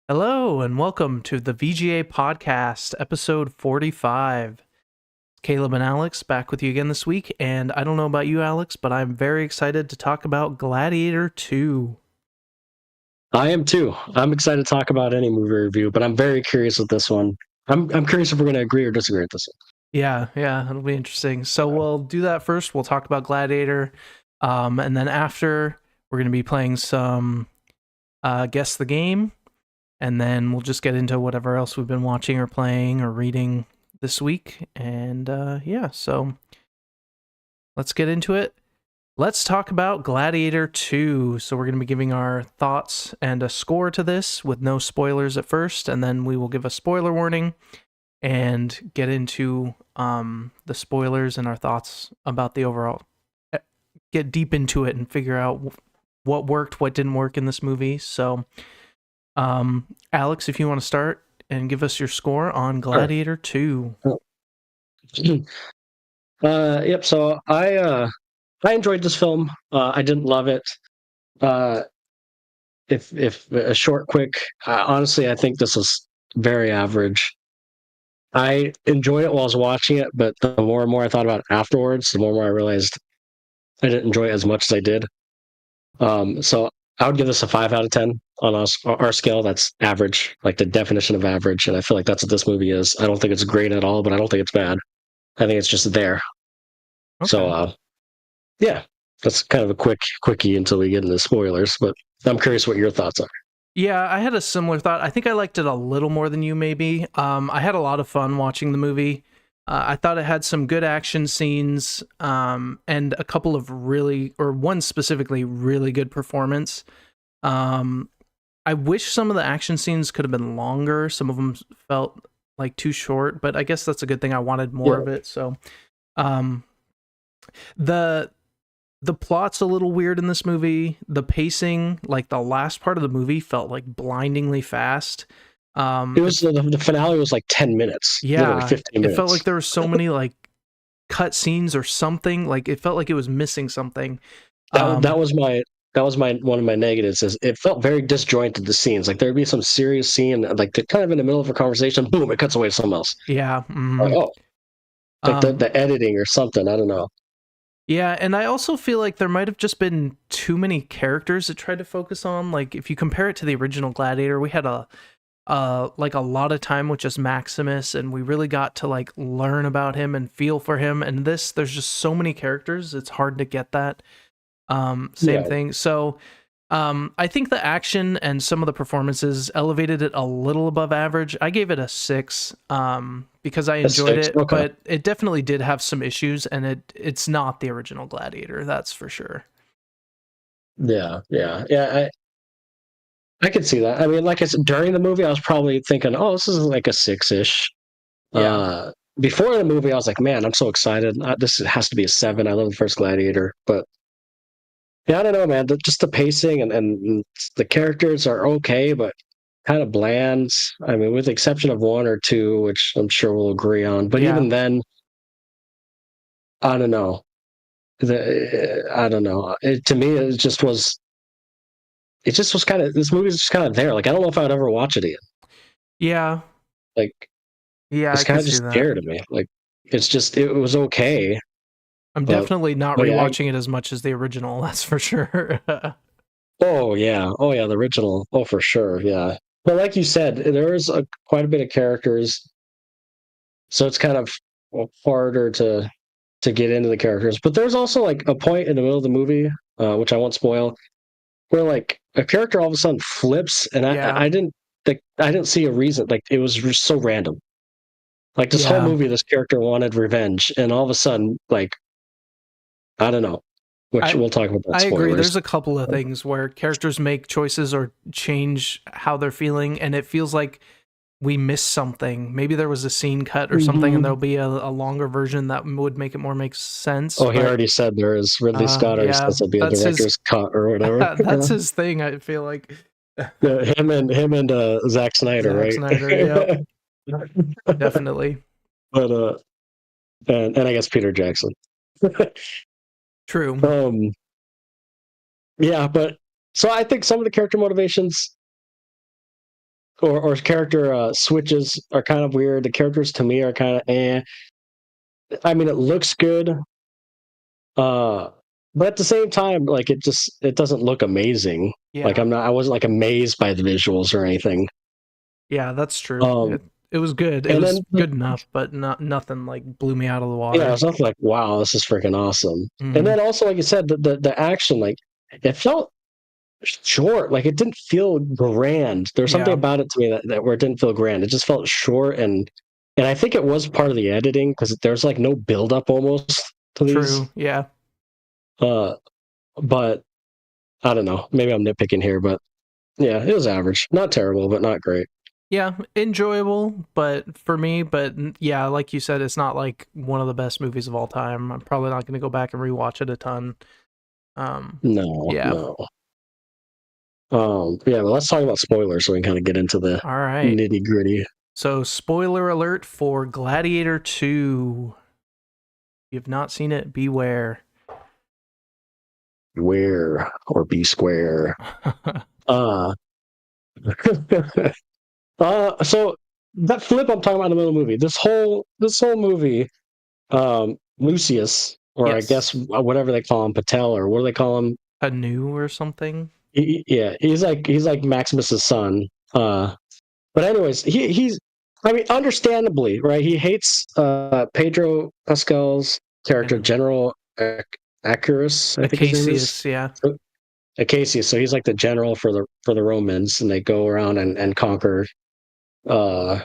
Hello and welcome to the VGA Podcast, episode 45. Caleb and Alex back with you again this week, and I don't know about you, Alex, but I'm very excited to talk about Gladiator 2. I am too. I'm excited to talk about any movie review, but I'm very curious with this one. I'm curious if we're going to agree or disagree with this Yeah, it'll be interesting. So we'll do that first. We'll talk about Gladiator, and then after, we're going to be playing some Guess the Game, and then we'll just get into whatever else we've been watching or playing or reading this week. And so let's get into it. Let's talk about Gladiator 2. So we're going to be giving our thoughts and a score to this with no spoilers at first, and then we will give a spoiler warning and get into the spoilers and our thoughts about the overall. Get deep into it and figure out what worked, what didn't work in this movie. So, Alex, if you want to start and give us your score on Gladiator 2. Yep. So I enjoyed this film. I didn't love it. If a short, quick, honestly, I think this is very average. I enjoyed it while I was watching it, but the more and more I thought about it afterwards, the more and more I realized I didn't enjoy it as much as I did. So I would give this a 5 out of 10 on our scale. That's average, like the definition of average. And I feel like that's what this movie is. I don't think it's great at all, but I don't think it's bad. I think it's just there. Okay. So, yeah, that's kind of a quickie until we get into spoilers. But I'm curious what your thoughts are. Yeah, I had a similar thought. I think I liked it a little more than you, maybe. I had a lot of fun watching the movie. I thought it had some good action scenes, and a couple of one specifically really good performance. I wish some of the action scenes could have been longer. Some of them felt like too short, but I guess that's a good thing. I wanted more of it. So, the plot's a little weird in this movie. The pacing, like the last part of the movie, felt like blindingly fast. It was the finale was like 10 minutes. Yeah, literally 15 minutes. It felt like there were so many like cut scenes or something. Like it felt like it was missing something. That was my one of my negatives. Is it felt very disjointed, the scenes. Like there'd be some serious scene, like they're kind of in the middle of a conversation, boom, it cuts away to something else. Yeah. Like, oh, like the editing or something. I don't know. Yeah, and I also feel like there might have just been too many characters it tried to focus on. Like if you compare it to the original Gladiator, we had a lot of time with just Maximus, and we really got to like learn about him and feel for him. And this, there's just so many characters, it's hard to get that. Same thing. So I think the action and some of the performances elevated it a little above average. I gave it a 6 because I enjoyed it, okay. But it definitely did have some issues, and it's not the original Gladiator, that's for sure. Yeah. I could see that. I mean, like I said, during the movie, I was probably thinking, "Oh, this is like a 6-ish." Yeah. Before the movie, I was like, "Man, I'm so excited! This has to be a 7." I love the first Gladiator, but yeah, I don't know, man. Just the pacing and the characters are okay, but kind of bland. I mean, with the exception of one or two, which I'm sure we'll agree on. But even then, I don't know. I don't know. To me, it just was kind of, this movie's just kind of there. Like, I don't know if I would ever watch it again. Yeah. Like, yeah, it's kind of just there to me. Like, it was okay. I'm definitely not rewatching it as much as the original, that's for sure. Oh yeah, the original. Oh, for sure, yeah. But like you said, there is quite a bit of characters, so it's kind of harder to get into the characters. But there's also like a point in the middle of the movie, which I won't spoil, where like a character all of a sudden flips, and I didn't see a reason. Like it was just so random. Like this whole movie, this character wanted revenge, and all of a sudden, like I don't know. Which we'll talk about that. I agree. There's a couple of things where characters make choices or change how they're feeling, and it feels like we missed something. Maybe there was a scene cut or something, and there'll be a longer version that would make it more make sense. Oh, he already said there is. Ridley Scott already says it'll be a director's cut or whatever. That's his thing, I feel like. Him and Zack Snyder, right? Snyder, yeah. Definitely. But and I guess Peter Jackson. True. Yeah, but so I think some of the character motivations or character switches are kind of weird. The characters to me are kind of eh. I mean, it looks good, but at the same time, like it doesn't look amazing. Like Yeah. I wasn't like amazed by the visuals or anything. Yeah, that's true. Um, It was good. It and was then good enough, but nothing like blew me out of the yeah, water. it's nothing like wow, this is freaking awesome. And Mhm. then also, like you said, the action, like it felt short. Like it didn't feel grand. There's something Yeah, about it to me that where it didn't feel grand. It just felt short, and I think it was part of the editing because there's like no build up almost to these. true. Yeah. Uh, but I don't know. Maybe I'm nitpicking here, but yeah, it was average. Not terrible, but not great. Yeah, enjoyable, but for me, yeah, like you said, it's not like one of the best movies of all time. I'm probably not going to go back and rewatch it a ton. No, Yeah. no. Yeah, but let's talk about spoilers so we can kind of get into the All right. nitty gritty. So, spoiler alert for Gladiator 2. If you have not seen it, beware. Where or be square. Uh, so that flip I'm talking about in the middle of the movie. This whole movie, Lucius, or I Yes. guess whatever they call him, Patel, or what do they call him? Anu or something. Yeah, he's like Maximus's son. But anyways, he's I mean, understandably, right? He hates Pedro Pascal's character, And General Accurus, I think his name is. Acacius, yeah. Acacius. So he's like the general for the Romans, and they go around and conquer uh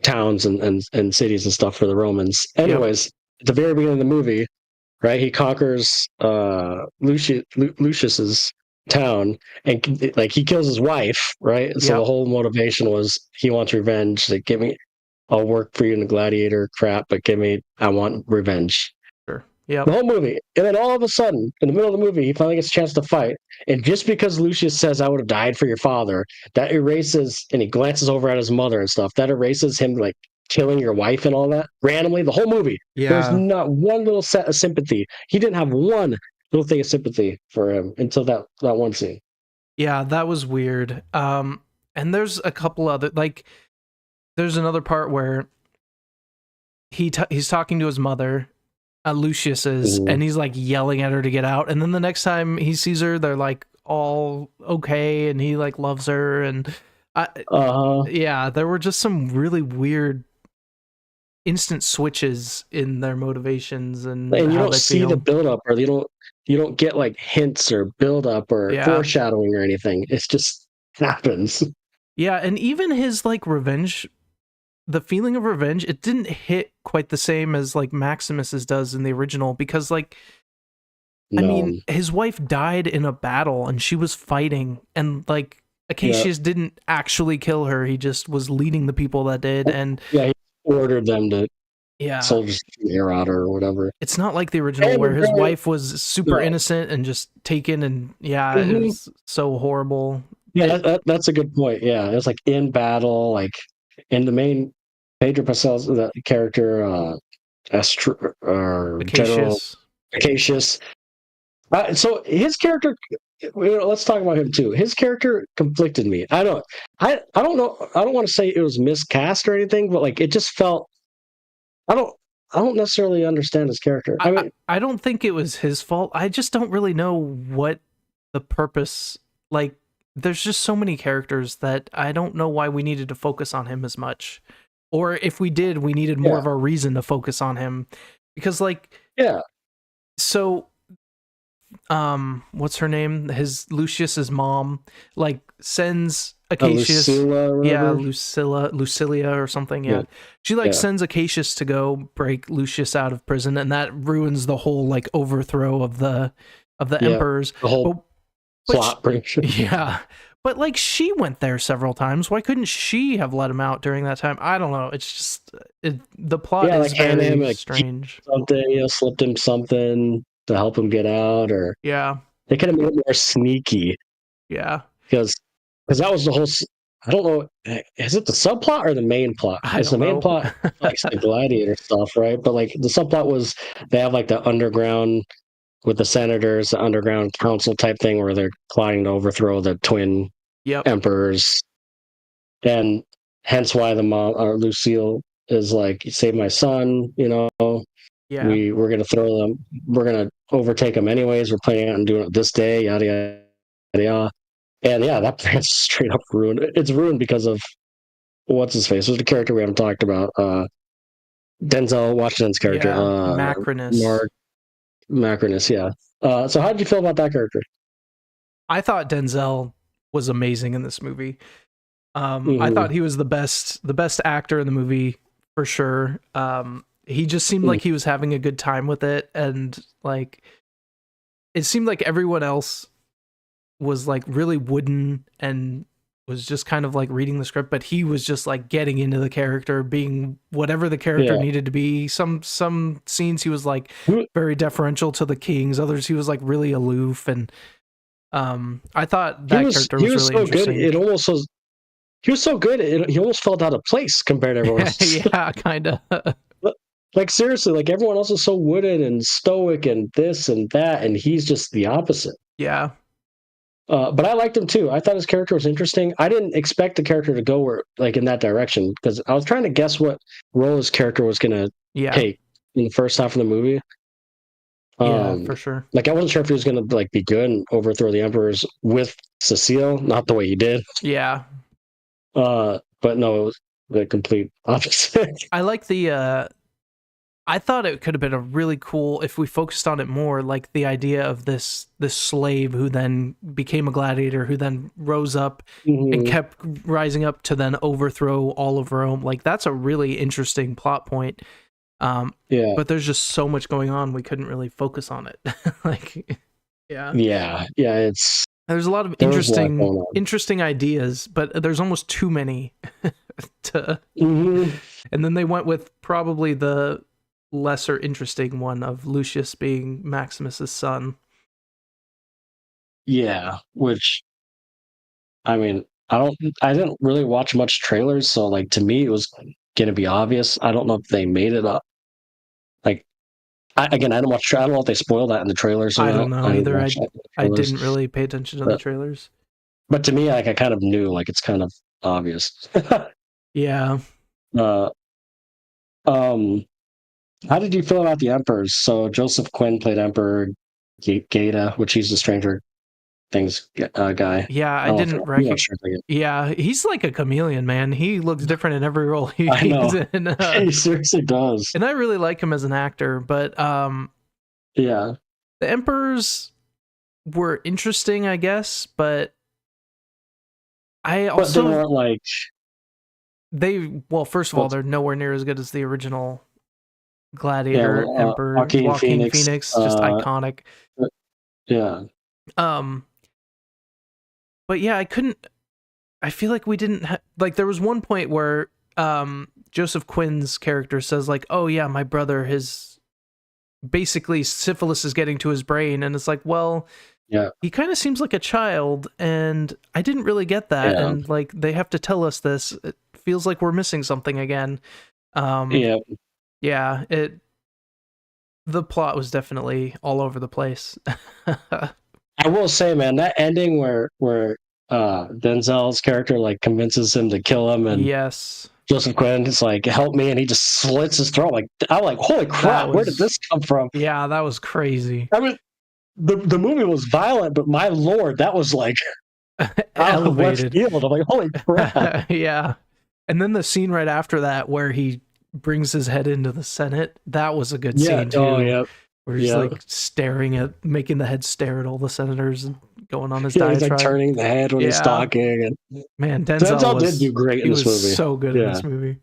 towns and cities and stuff for the Romans. Yep. Anyways, at the very beginning of the movie, right, he conquers Lucius's town, and like he kills his wife, right? So the Yep. whole motivation was he wants revenge. Like, give me, I'll work for you in the gladiator crap, but I want revenge. Sure. The Yep. whole movie. And then all of a sudden, in the middle of the movie, he finally gets a chance to fight. And just because Lucius says, I would have died for your father, that erases, and he glances over at his mother and stuff, that erases him like killing your wife and all that randomly. The whole movie. There's Yeah. not one little set of sympathy. He didn't have one little thing of sympathy for him until that one scene. Yeah, that was weird. And there's a couple other like there's another part where he's talking to his mother, Lucius is, Mhm. and he's like yelling at her to get out. And then the next time he sees her, they're like all okay, and he like loves her. And Uh-huh. yeah, there were just some really weird instant switches in their motivations and And you how don't they see the feel. buildup, or you don't get like hints or buildup or Yeah. foreshadowing or anything. It's just happens. Yeah, and even his like revenge, the feeling of revenge, it didn't hit quite the same as like Maximus's does in the original because like I No. mean, his wife died in a battle and she was fighting, and like Yeah. Acacius didn't actually kill her. He just was leading the people that did. And Yeah, he ordered them to yeah, soldiers the air out or whatever. it's not like the original And where his wife was super no. innocent and just taken. And yeah, it Mhm. was so horrible. Yeah, that's a good point. Yeah, it's like in battle, like in the main Pedro Pascal's the character, or General Acacius. Acacius. So his character, let's talk about him too. His character conflicted me. I don't know. I don't want to say it was miscast or anything, but like it just felt. I don't. I don't necessarily understand his character. I mean, I don't think it was his fault. I just don't really know what the purpose, like there's just so many characters that I don't know why we needed to focus on him as much. Or if we did, we needed more yeah, of a reason to focus on him. Because like yeah. so what's her name? His Lucius's mom like sends Acacius, Lucilla or yeah, whatever. Lucilia or something, Yeah, yeah. She like yeah, sends Acacius to go break Lucius out of prison, and that ruins the whole like overthrow of the yeah. emperors. The whole But plot break. yeah. But like she went there several times. Why couldn't she have let him out during that time? I don't know. It's just the plot Yeah, is like hand him very like strange. something, slipped him something to help him get out, or Yeah. they could have made it more sneaky Yeah. because that was the whole. I don't know. Is it the subplot or the main plot? I It's don't the main know. plot, like the Gladiator stuff, right? But like the subplot was they have like the underground with the senators, the underground council type thing where they're plotting to overthrow the twin Yep. emperors. and hence why the mom or Lucille is like, save my son, Yeah. we're gonna throw them, we're gonna overtake them anyways, we're planning on doing it this day, yada yada yada. And yeah, that plan's straight up ruined. It's ruined because of what's his face. There's a character we haven't talked about. Denzel Washington's character, Yeah. Macronus. Mark Macronus. Yeah. So how did you feel about that character? I thought Denzel was amazing in this movie. Mm-hmm. I thought he was the best actor in the movie for sure. He just seemed like he was having a good time with it, and like it seemed like everyone else was like really wooden and was just kind of like reading the script, but he was just like getting into the character, being whatever the character needed to be. Some scenes he was like very deferential to the kings, others he was like really aloof, and I thought that character was really so interesting. Good. It almost was. He was so good. He almost felt out of place compared to everyone else. Yeah, kind of. Like seriously, like everyone else is so wooden and stoic and this and that, and he's just the opposite. Yeah. But I liked him too. I thought his character was interesting. I didn't expect the character to go like in that direction because I was trying to guess what role his character was going to take in the first half of the movie. Yeah, for sure. Like I wasn't sure if he was going to like be good and overthrow the emperors with Cecile, not the way he did. Yeah. But no, it was the complete opposite. I like the I thought it could have been a really cool if we focused on it more, like the idea of this slave who then became a gladiator, who then rose up and kept rising up to then overthrow all of Rome. Like that's a really interesting plot point. But there's just so much going on, we couldn't really focus on it. It's there's a lot of interesting ideas, but there's almost too many to. And then they went with probably the lesser interesting one of Lucius being Maximus's son. Yeah, which I mean, I didn't really watch much trailers, so like to me it was gonna be obvious. I don't know if they made it up. Like I don't watch. I don't know if they spoiled that in the trailers. I don't know either. I didn't really pay attention to the trailers. But to me, like I kind of knew, like it's kind of obvious. Yeah. How did you feel about the emperors? So Joseph Quinn played Emperor Gata, which he's the Stranger Things guy. Yeah, I didn't recognize. Yeah, he's like a chameleon, man. He looks different in every role he's in. He seriously does. And I really like him as an actor, but the emperors were interesting, I guess, but I also they weren't like first of all, they're nowhere near as good as the original Gladiator Emperor Joaquin Phoenix, just iconic. Yeah. But yeah, I feel like we didn't like there was one point where Joseph Quinn's character says like, "Oh yeah, my brother, his basically syphilis is getting to his brain," and it's like, well, he kind of seems like a child, and I didn't really get that, and like they have to tell us this. It feels like we're missing something again. The plot was definitely all over the place. I will say, man, that ending where Denzel's character like convinces him to kill him, and Joseph Quinn is like, "Help me," and he just slits his throat. Like I'm like, "Holy crap! Where did this come from?" Yeah, that was crazy. I mean, the movie was violent, but my lord, that was like elevated. I'm like, "Holy crap!" Yeah, and then the scene right after that where he brings his head into the Senate, that was a good scene too. Where he's like staring at, making the head stare at all the senators and going on his diatribe. He's like turning the head when he's talking. And man, Denzel did do great in this movie. He was so good in this movie.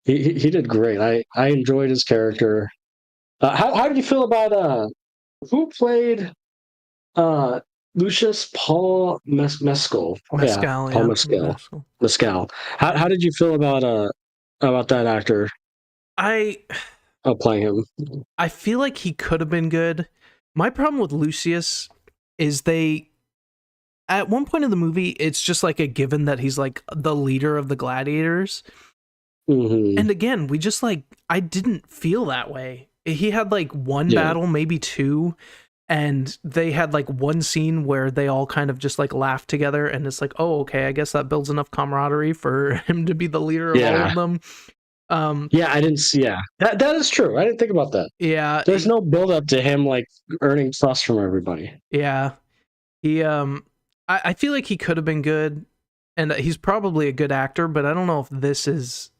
He did great. I enjoyed his character. How did you feel about who played Lucius? Paul Mescal. Paul Mescal. How did you feel about that actor? Playing him. I feel like he could have been good. My problem with Lucius is at one point in the movie, it's just like a given that he's like the leader of the gladiators. And again, we just like, I didn't feel that way. He had like one battle, maybe two, and they had like one scene where they all kind of just like laughed together, and it's like, oh, okay, I guess that builds enough camaraderie for him to be the leader of all of them. Yeah, I didn't see. Yeah, that is true. I didn't think about that. Yeah, There's no build up to him like earning trust from everybody. yeah. He I feel like he could have been good, and he's probably a good actor, but I don't know if this is.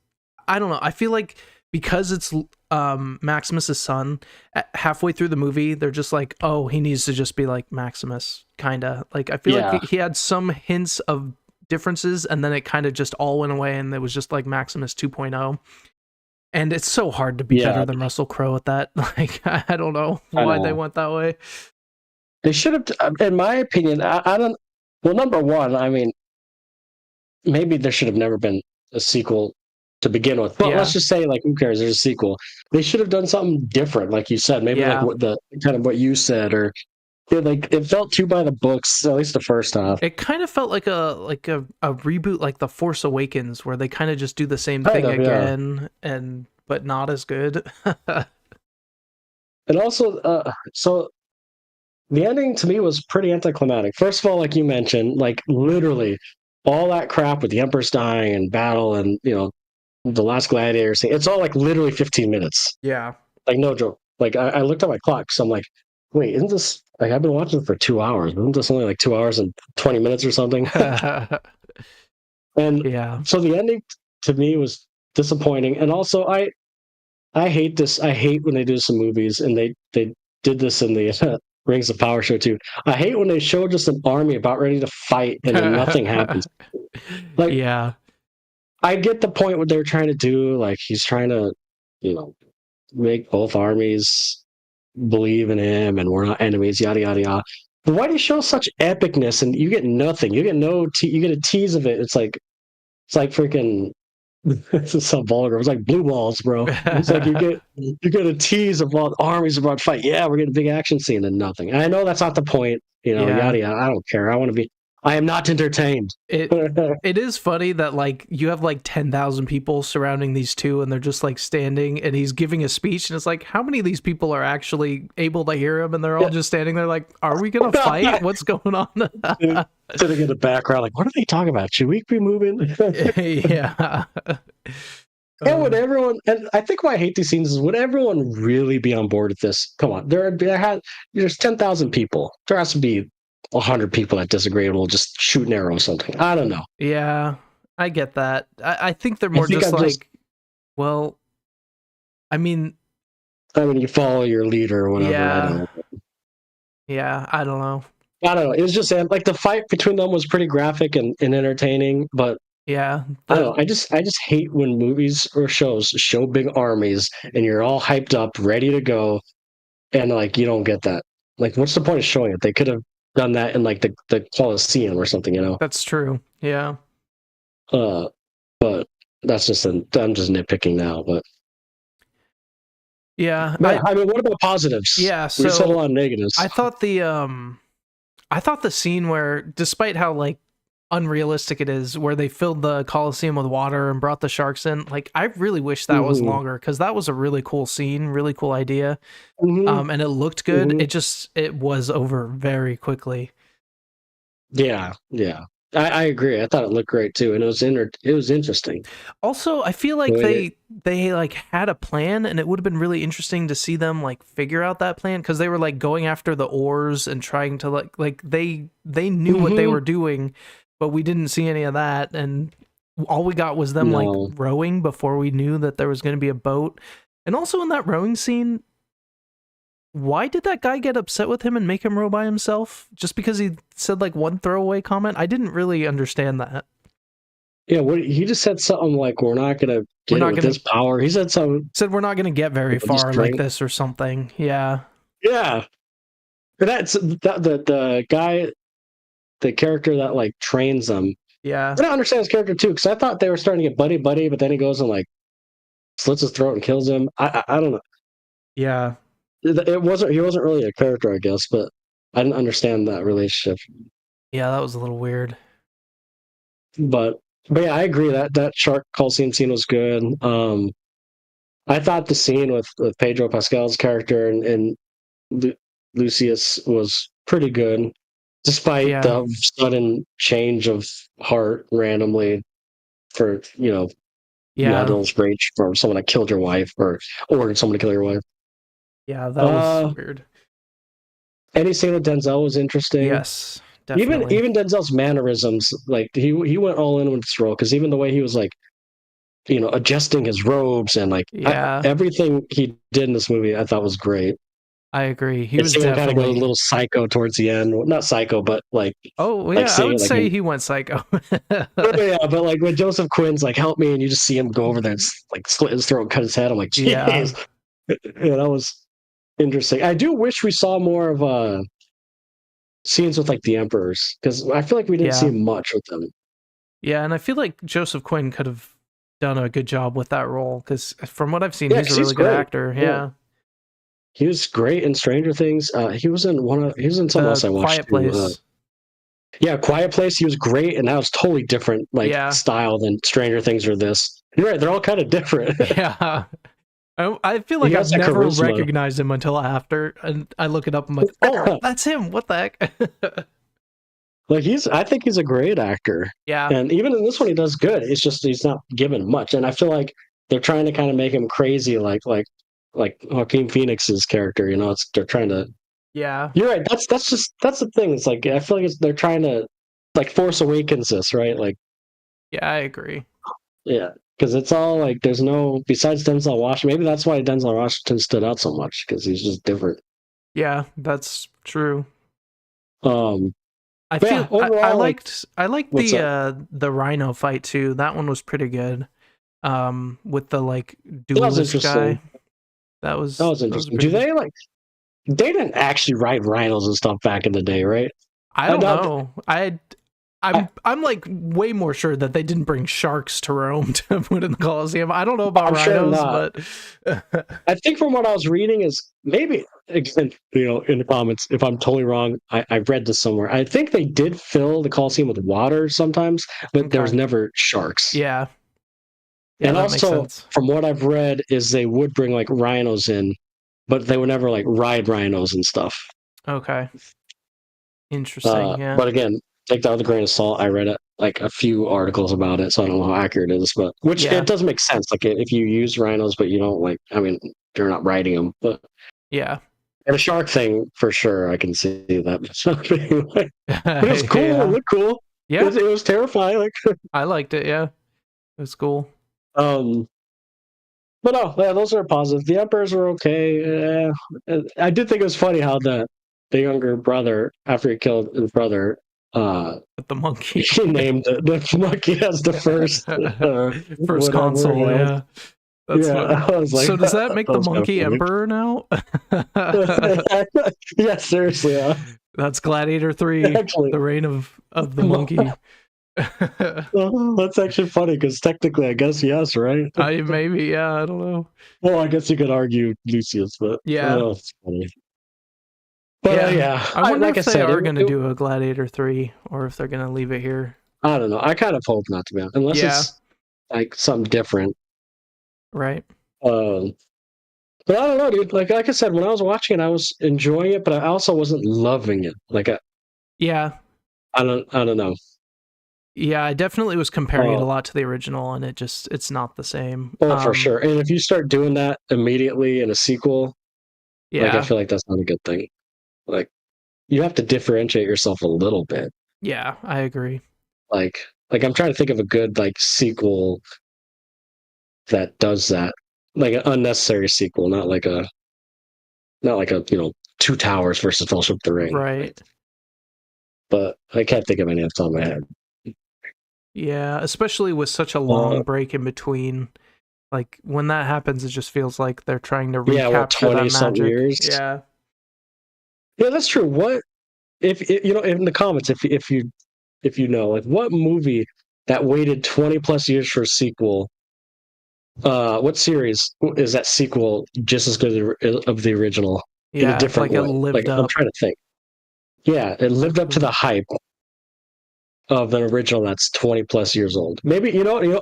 I don't know. I feel like because it's Maximus's son, halfway through the movie, they're just like, oh, he needs to just be like Maximus, kind of. Like, I feel like he had some hints of differences, and then it kind of just all went away, and it was just like Maximus 2.0. And it's so hard to be better than Russell Crowe at that. Like, I don't know why they went that way. They should have, in my opinion, I don't. Well, number one, I mean, maybe there should have never been a sequel to begin with. But let's just say, like, who cares? There's a sequel. They should have done something different, like you said. Maybe like what the kind of what you said, or it felt too by the books. At least the first half. It kind of felt like a reboot, like The Force Awakens, where they kind of just do the same thing again, but not as good. And also, so the ending to me was pretty anticlimactic. First of all, like you mentioned, like literally all that crap with the Empress dying and battle, and the last Gladiator scene. It's all like literally 15 minutes. Yeah, like no joke. Like I looked at my clock, so I'm like, wait, isn't this like I've been watching it for 2 hours? Isn't this only like 2 hours and 20 minutes or something? And so the ending to me was disappointing. And also, I hate this. I hate when they do this in movies, and they did this in the Rings of Power show too. I hate when they show just an army about ready to fight and then nothing happens. Like, I get the point what they're trying to do. Like, he's trying to, make both armies believe in him, and we're not enemies. Yada yada yada. But why do you show such epicness and you get nothing? You get you get a tease of it. It's like freaking. This is so vulgar. It's like blue balls, bro. It's like you get a tease of all armies about to fight. Yeah, we're getting a big action scene and nothing. And I know that's not the point. Yada yada. I don't care. I am not entertained. It is funny that like you have like 10,000 people surrounding these two, and they're just like standing, and he's giving a speech, and it's like, how many of these people are actually able to hear him? And they're all just standing there like, are we gonna fight? What's going on? Sitting in the background, like, what are they talking about? Should we be moving? Yeah. And would everyone? And I think why I hate these scenes is, would everyone really be on board with this? Come on, there's 10,000 people. There has to be 100 people that disagree and will just shoot an arrow or something. I don't know. Yeah, I get that. I think they're more well, I mean, you follow your leader or whatever. Yeah, I don't know. It was just like the fight between them was pretty graphic and entertaining, but I don't know. I just hate when movies or shows show big armies and you're all hyped up, ready to go, and like you don't get that. Like, what's the point of showing it? They could have done that in like the Colosseum or something, That's true. Yeah. But that's just I'm just nitpicking now. But yeah, I mean, what about positives? Yeah, so we said a lot of negatives. I thought the scene where, despite how like unrealistic it is, where they filled the Colosseum with water and brought the sharks in, like I really wish that was longer, because that was a really cool scene, really cool idea. And it looked good. It was over very quickly. Yeah. I agree. I thought it looked great too, and it was interesting. Also, I feel like they like had a plan, and it would have been really interesting to see them like figure out that plan, because they were like going after the oars and trying to like they knew what they were doing, but we didn't see any of that, and all we got was them like rowing before we knew that there was going to be a boat. And also in that rowing scene, why did that guy get upset with him and make him row by himself? Just because he said like one throwaway comment? I didn't really understand that. Yeah, he just said something like, "We're not gonna get with this power." He said something. Said we're not gonna get very far like this or something. Yeah. Yeah. That's the guy, the character that like trains them. Yeah. I don't understand his character too, because I thought they were starting to get buddy, but then he goes and like slits his throat and kills him. I don't know. Yeah. He wasn't really a character, I guess, but I didn't understand that relationship. Yeah, that was a little weird. But yeah, I agree that shark Coliseum scene was good. I thought the scene with Pedro Pascal's character and Lucius was pretty good, despite Yeah. the sudden change of heart randomly for you had Yeah. those rage for someone that killed your wife or ordered someone to kill your wife. Yeah, that was Uh, weird. any scene with Denzel was interesting. Yes, Even definitely. even Denzel's mannerisms, like he went all in with this role because even the way he was like, adjusting his robes and like Yeah, everything he did in this movie, I thought was great. I agree. He And was seeing him kind of go a definitely. little psycho towards the end. Well, not psycho, but Oh, like yeah, I seeing would like say he went psycho. yeah, but like when Joseph Quinn's like, help me, and you just see him go over there and like slit his throat, cut his head. I'm like, Yeah. jeez, yeah, that was interesting. I do wish we saw more of scenes with like the emperors because I feel like we didn't see Yeah. much with them. Yeah, and I feel like Joseph Quinn could have done a good job with that role because from what I've seen, Yeah, he's a 'cause he's really good great. actor. Yeah, Yeah. he was great in Stranger Things. He was in he was in something else The I watched Quiet too. Place. Yeah, Quiet Place. He was great, and that was totally different, like Yeah. style than Stranger Things or this. You're right; they're all kind of different. Yeah. I feel He like I've has that never charisma. recognized him until after, and I look it up. I'm like, oh, that's him. What the heck? Like I think he's a great actor, Yeah. and even in this one, he does good. It's just he's not given much, and I feel like they're trying to kind of make him crazy, like Joaquin Phoenix's character. They're trying to. Yeah. You're right. That's the thing. It's like I feel like they're trying to like Force Awakens this, right? Like Yeah, I agree. yeah, because it's all like there's no besides Denzel Washington. Maybe that's why Denzel Washington stood out so much because he's just different. Yeah, that's true. Um, I but yeah, feel I overall, like, liked what's up? the rhino fight too. That one was pretty good. With the like That was duelist interesting. guy. That was That was interesting. Do pretty good. they like? They didn't actually ride rhinos and stuff back in the day, right? I I don't doubt. know. I, I'm like way more sure that they didn't bring sharks to Rome to put in the Colosseum. I don't know about I'm sure rhinos, not. but I think from what I was reading is maybe again, in the comments if I'm totally wrong. I read this somewhere. I think they did fill the Colosseum with water sometimes, but there was okay. never sharks. Yeah. Yeah, And that makes also, sense. from what I've read, is they would bring like rhinos in, but they would never like ride rhinos and stuff. Okay. Interesting. Yeah. But again, take that with a grain of salt. I read like a few articles about it, so I don't know how accurate it is. But which it Yeah. does make sense. Like if you use rhinos, but you don't like, I mean, you're not riding them. But Yeah. and a shark thing for sure, I can see that. But it was cool. It Yeah. looked cool. Yeah. It was terrifying. Like, I liked it. Yeah. It was cool. um, but no, yeah, those are positive. The emperors were okay. I did think it was funny how the younger brother, after he killed his brother, With the monkey. he named the monkey as the first First whatever. console. Yeah, Yeah. That's yeah. funny. I was like, So does that that make the was kind of monkey funny. emperor now? Yeah, seriously. That's Gladiator 3, Actually, the reign of the monkey. that's actually funny because technically, I guess yes, right? I maybe, yeah, I don't know. Well, I guess you could argue Lucius, but Yeah. it's funny. But Yeah. yeah, I wonder like I if they said, are going to do a Gladiator 3 or if they're going to leave it here. I don't know. I kind of hope not to be honest, unless Yeah, it's like something different. right. Um, but I don't know, dude. Like I said, when I was watching it, I was enjoying it, but I also wasn't loving it. Like Yeah. I don't know. Yeah, I definitely was comparing it a Uh, lot to the original and it's not the same. oh, for sure. And if you start doing that immediately in a sequel, like I Yeah. feel like that's not a good thing. Like you have to differentiate yourself a little bit. Yeah, I agree. Like like I'm trying to think of a good like sequel that does that. Like an unnecessary sequel, not like a Two Towers versus Fellowship of the Ring. Right. But I can't think of any off the top of my head. Yeah, especially with such a Uh, long break in between. Like when that happens, it just feels like they're trying to yeah, what recapture that 20 something magic. years? Yeah. Yeah, that's true. What if in the comments if you know like what movie that waited 20 plus years for a sequel? What series is that sequel just as good of the original in a Yeah, different like it way? Like lived I'm up. trying to think. Yeah, it lived up to the Who- hype. of an original that's 20 plus years old. Maybe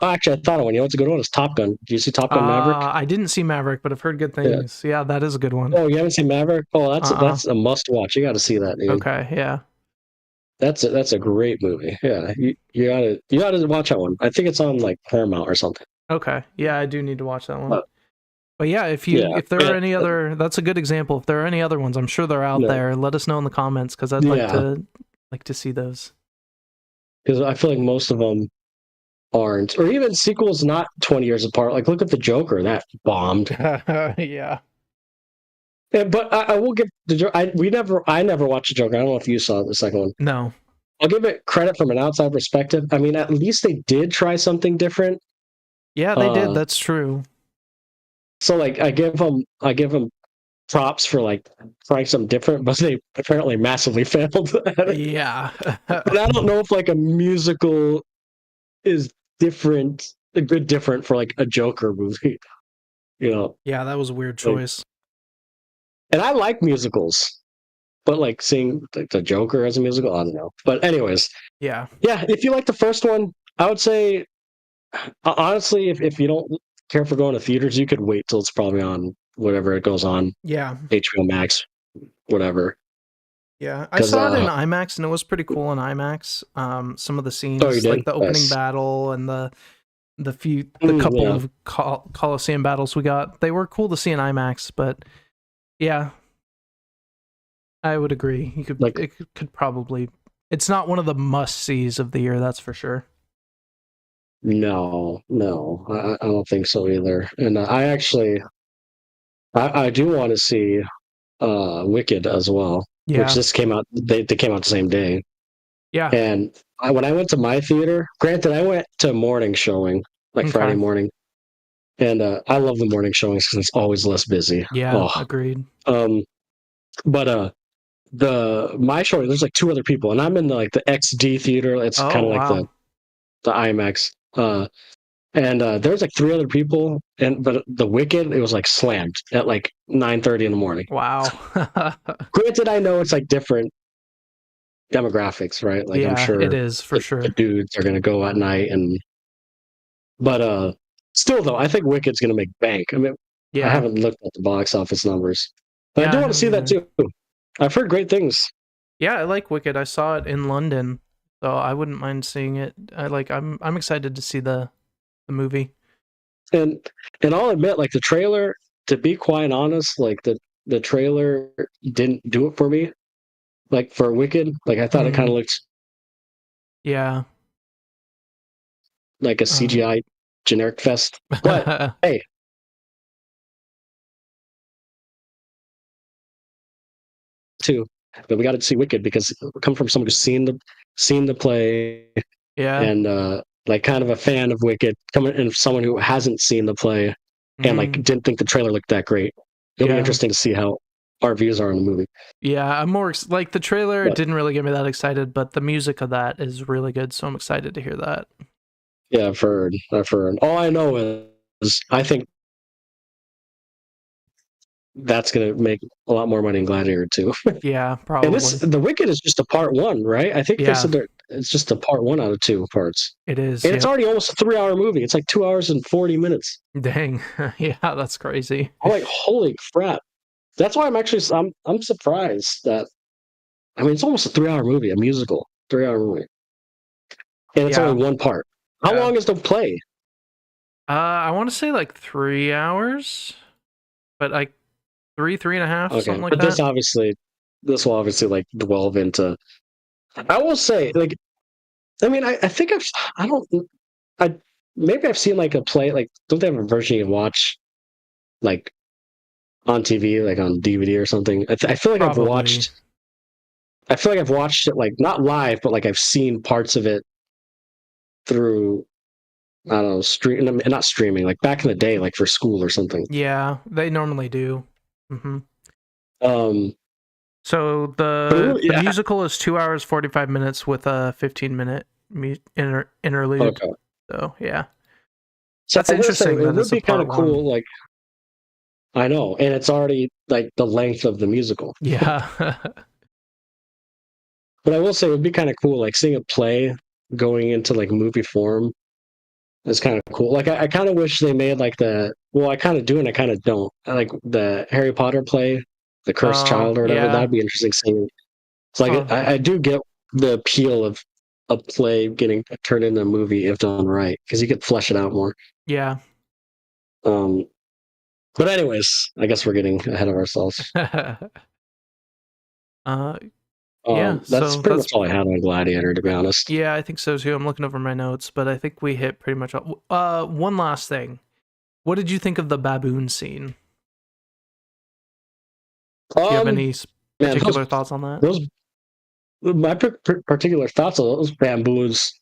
actually I thought of one. You know what's a good one? It's Top Gun. Do you see Top Gun Maverick? I didn't see Maverick, but I've heard good Yeah. things. Yeah, that is a good one. Oh, you haven't seen Maverick? Oh, Uh-uh. that's a must watch. You got to see that, dude. Okay, yeah. That's a great movie. Yeah, you gotta watch that one. I think it's on like Paramount or something. Okay, yeah, I do need to watch that one. Uh, But yeah, if yeah, there are any other, that's a good example. If there are any other ones, I'm sure they're out no, there. Let us know in the comments because I'd like to see those. because I feel like most of them aren't, or even sequels not 20 years apart. Like look at the Joker, that bombed. Yeah. Yeah, but I will give the Joker. I never watched the Joker. I don't know if you saw the second one. No. I'll give it credit from an outside perspective. I mean, at least they did try something different. Yeah, they did. That's true. So like, I give them props for like trying something different, but they apparently massively failed at it. Yeah. And I don't know if like a musical is different for like a Joker movie, you know. Yeah, that was a weird Like, choice. and I like musicals, but like seeing the Joker as a musical, I don't know. But anyways, Yeah. if you like the first one, I would say honestly, if you don't care for going to theaters, you could wait till it's probably on whatever it goes on. Yeah. HBO Max, whatever. Yeah, I saw it in IMAX and it was pretty cool in IMAX. Some of the scenes, like the opening battle and the couple of Coliseum battles we got, they were cool to see in IMAX. But yeah, I would agree. It could probably. It's not one of the must sees of the year, that's for sure. No, I don't think so either. And I do want to see Wicked as well, which just came out. They came out the same day. Yeah. And when I went to my theater, granted, I went to morning showing, like Friday morning, and I love the morning showings because it's always less busy. Yeah, agreed. But my showing, there's like two other people, and I'm in the XD theater. It's kind of like the IMAX. And there's like three other people, but the Wicked, it was like slammed at like 9:30 in the morning. Wow. Granted, I know it's like different demographics, right? Like I'm sure it is for sure. The dudes are gonna go at night, but still though, I think Wicked's gonna make bank. I mean, I haven't looked at the box office numbers, but I do want to see that too. I've heard great things. Yeah, I like Wicked. I saw it in London, so I wouldn't mind seeing it. I'm excited to see the movie. And I'll admit, like the trailer, to be quite honest, like the trailer didn't do it for me. Like for Wicked, like I thought it kind of looked like a CGI generic fest. But hey, too. But we got to see Wicked because we come from someone who's seen the play, and like kind of a fan of Wicked, coming in someone who hasn't seen the play and like didn't think the trailer looked that great. It'll be interesting to see how our views are on the movie. Yeah, I'm more like the trailer didn't really get me that excited, but the music of that is really good, so I'm excited to hear that. Yeah, I've heard. All I know is I think that's gonna make a lot more money than Gladiator 2. Yeah, probably. And the Wicked is just a part one, right? I think they said it's just a part one out of two parts. It is, and it's already almost a 3-hour movie. It's like 2 hours and 40 minutes. Dang, yeah, that's crazy. I'm like, holy crap! That's why I'm surprised that. I mean, it's almost a 3-hour movie, a musical 3-hour movie, and it's only one part. How long is the play? I want to say like 3 hours, but like 3.5, something like that. But this will obviously like delve into. I will say, like, I mean, I think maybe I've seen like a play. Like, don't they have a version you can watch, like, on TV, like on DVD or something? I feel like I've watched. I feel like I've watched it like not live, but like I've seen parts of it through. I don't know, not streaming, like back in the day, like for school or something. Yeah, they normally do. Mm-hmm. So the musical is 2 hours 45 minutes with a 15-minute interlude. Okay. So yeah, so that's interesting. It would be kind of cool. Like, I know, and it's already like the length of the musical. Yeah. But I will say it would be kind of cool, like seeing a play going into like movie form is kind of cool. Like I kind of wish they made like I kind of do and I kind of don't. I like the Harry Potter play, the Cursed Oh, Child or whatever. yeah. That'd be interesting seeing. It's like Huh. I do get the appeal of a play getting turned into a movie if done right because you could flesh it out more. Yeah. Um, but anyways, I guess we're getting ahead of ourselves. uh, yeah, That's so pretty that's much all I had on Gladiator, to be honest. yeah, I think so too. I'm looking over my notes, but I think we hit pretty much all. One last thing. What did you think of the baboon scene? Do you have any Man, particular thoughts on that? those my particular thoughts on those baboons.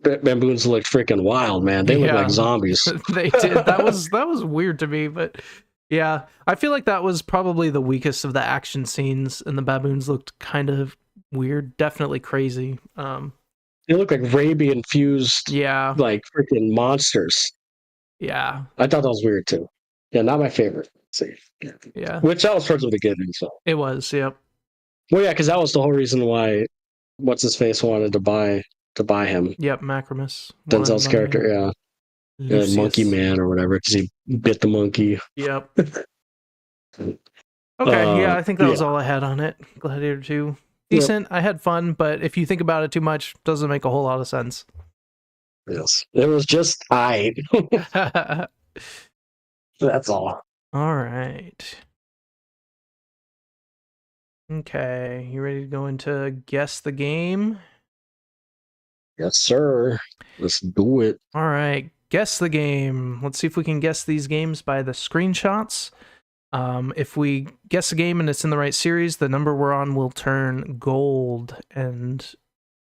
Baboons look freaking wild, man. They look like Yeah, zombies. they did. That was weird to me, but yeah, I feel like that was probably the weakest of the action scenes, and the baboons looked kind of weird, definitely crazy. They look like rabian infused, Yeah, like freaking monsters. yeah, I thought that was weird too. Yeah, not my favorite. See, yeah. which that was towards the beginning. So, It was. Yep, well, yeah, because that was the whole reason why what's his face wanted to buy him. yep. Macromus wanted Denzel's money. character, yeah, Monkey Lucius. Man or whatever, because he bit the monkey. Yep. Okay, yeah, I think that was Yeah. all I had on it. Gladiator 2. Yep. Decent. I had fun, but if you think about it too much, doesn't make a whole lot of sense. Yes. It was just All That's all. right. Okay, you ready to go into guess the game? Yes, sir. Let's do it. All right, guess the game. Let's see if we can guess these games by the screenshots. If we guess a game and it's in the right series, the number we're on will turn gold, and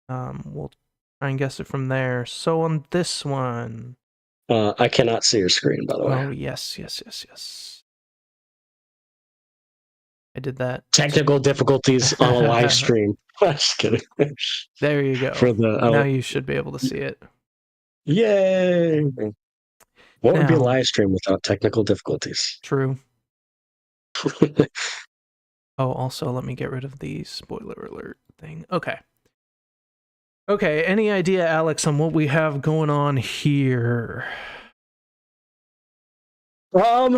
we'll try and guess it from there. So on this one, I cannot see your screen, by the way. oh yes. I did that. Technical difficulties on a live stream. Just kidding. There you go. For the now you should be able to see it. yay! What would be a Now, live stream without technical difficulties? true. Oh, also, let me get rid of the spoiler alert thing. Okay. Okay, any idea, Alex, on what we have going on here? Oh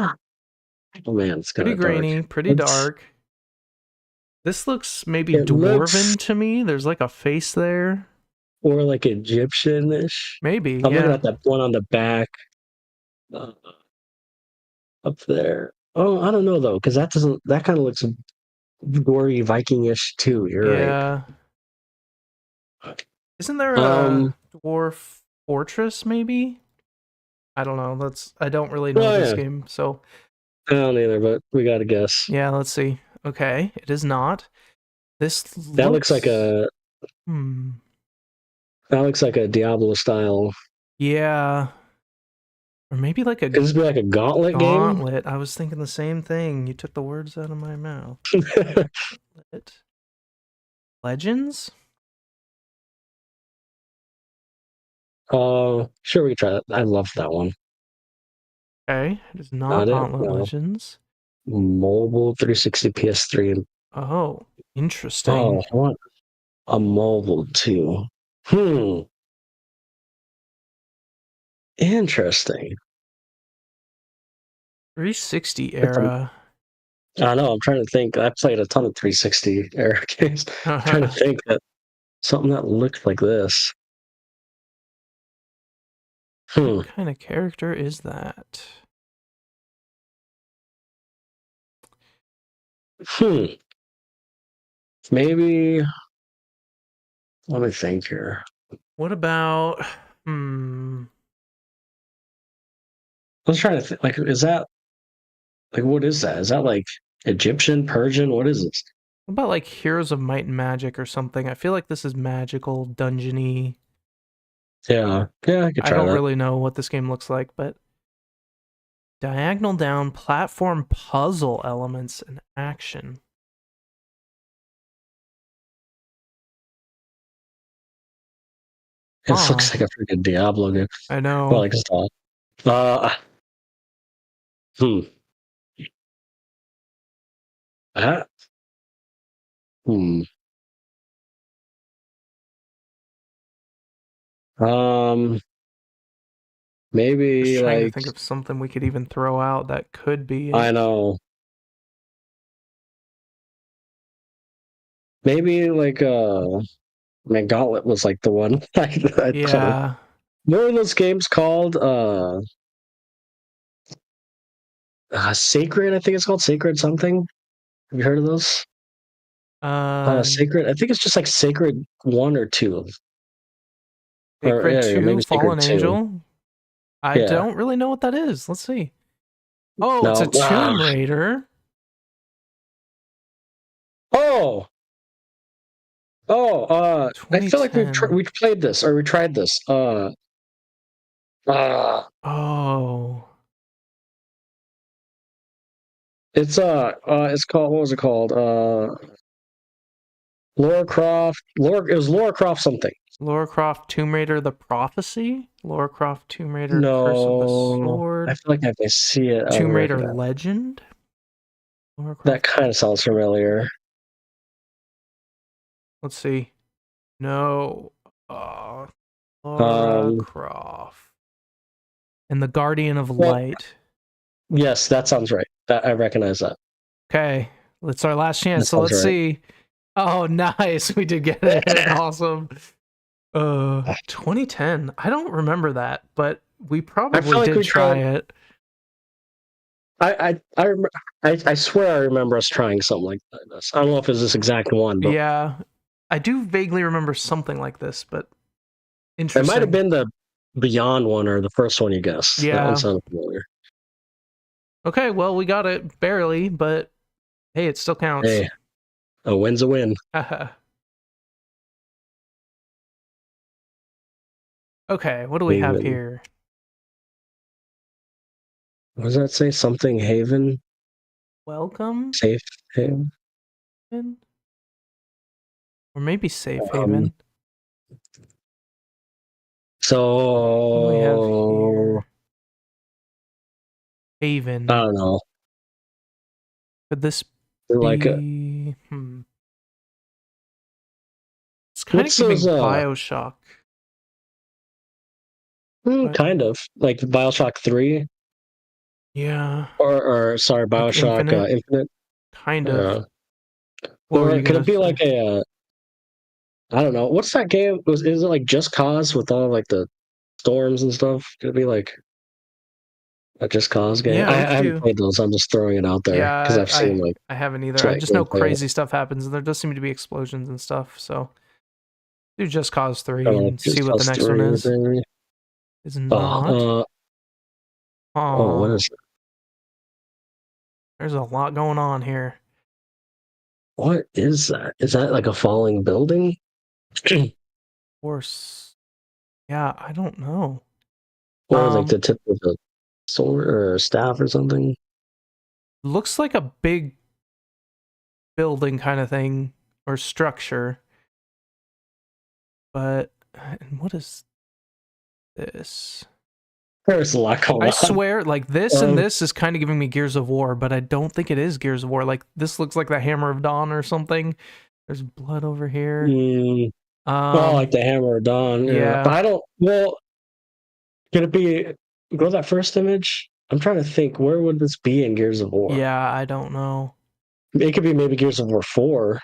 man, it's kind Pretty of grainy, dark. pretty dark. This looks maybe It dwarven looks to me. There's like a face there. more like Egyptian-ish. Maybe, I'm looking yeah. at that one on the back uh, up there. Oh, I don't know though, because that kind of looks gory Viking-ish too. You're right. Yeah. Isn't there Um. a dwarf fortress, maybe? I don't know. I don't really know Oh this yeah. game, so I don't either, but we got to guess. yeah, let's see. Okay, it is not. This That looks like a Hmm. that looks like a Diablo style. Yeah. Or maybe like a Could this be like a gauntlet game? gauntlet. I was thinking the same thing. You took the words out of my mouth. Gauntlet. Legends? Sure, we can try that. I love that one. Okay, it is not Not it. Gauntlet No. Legends. Mobile 360 PS3 and Oh, interesting. I want a mobile too. Interesting. 360 era. I know. I'm trying to think. I played a ton of 360 era games. I'm trying to think that something that looked like this. What kind of character is that? Maybe. Let me think here. What about I was trying to think. Like, is that like what is that? Is that like Egyptian, Persian? What is this? what about like Heroes of Might and Magic or something? I feel like this is magical, dungeony. Yeah, I could I try don't that. really know what this game looks like, but diagonal down platform puzzle elements and action. This looks like a freaking Diablo game. I know. Well, like it's not. Uh, hmm. That. Hmm. Maybe Just trying to like think of something we could even throw out that could be it. I know. Maybe like man, Gauntlet was like the one I thought of. Yeah. What were those games called? Sacred, I think it's called Sacred something. Have you heard of those? Sacred. I think it's just like Sacred 1 or 2. Or Sacred yeah, 2 maybe Sacred Fallen 2. Angel. I Yeah. don't really know what that is. Let's see. Oh, it's a No. Tomb Raider. Oh. Oh. I feel like 2010. we've played this or we tried this. Uh. Oh. It's called. What was it called? Lara Croft. It was Lara Croft something. Lara Croft Tomb Raider The Prophecy? Lara Croft Tomb Raider Curse of the No, I Sword? feel like if I see it, I would Tomb Raider recognize. Legend? Lara That Croft. kind of sounds familiar. Let's see. No. Lara Um, Croft. And the Guardian of well, Light. yes, that sounds right. I recognize that. Okay. It's our last chance. That So sounds let's right. see. Oh, nice. We did get it. Awesome. 2010. I don't remember that, but we probably like did we try tried. it. I swear I remember us trying something like this. I don't know if it's this exact one, but Yeah. I do vaguely remember something like this, but it might have interesting. been the Beyond one or the first one you guessed. That one Yeah. sounded familiar. Okay, well, we got it barely, but hey, it still counts. Hey, a win's a win. Okay, what do we have Haven. here? What does that say? Something Haven? Welcome? Safe Haven? Or maybe Safe Um, Haven. What do we have so here? Haven. I don't know. Could this Like be... It's kind of what's those giving Bioshock. But kind of like BioShock 3 yeah, or sorry, like BioShock Infinite. Infinite. Kind of. Uh, What were or you could it gonna be say? like a I don't know. What's that game? Is it like Just Cause with all like the storms and stuff? Could it be like a Just Cause game? Yeah, we I could haven't do. played those. I'm just throwing it out there because Yeah, I've seen like I haven't either. I slight just know gameplay. crazy stuff happens, and there does seem to be explosions and stuff. So do Just Cause 3 Like and see Just what the Cause next one 3 is. maybe. Is not. Oh, what Oh, is it? there's a lot going on here. What is that? Is that like a falling building? Horse. Yeah, I don't know. Or like the tip of a sword or a staff or something? Looks like a big building kind of thing or structure. But what is this? There's a lot going I on. swear, like this and Um, this is kind of giving me Gears of War, but I don't think it is Gears of War. Like this looks like the Hammer of Dawn or something. There's blood over here. mm, well, like the Hammer of Dawn, yeah. But Yeah, I don't. Well, could it be? Go to that first image. I'm trying to think. Where would this be in Gears of War? yeah, I don't know. It could be maybe Gears of War 4,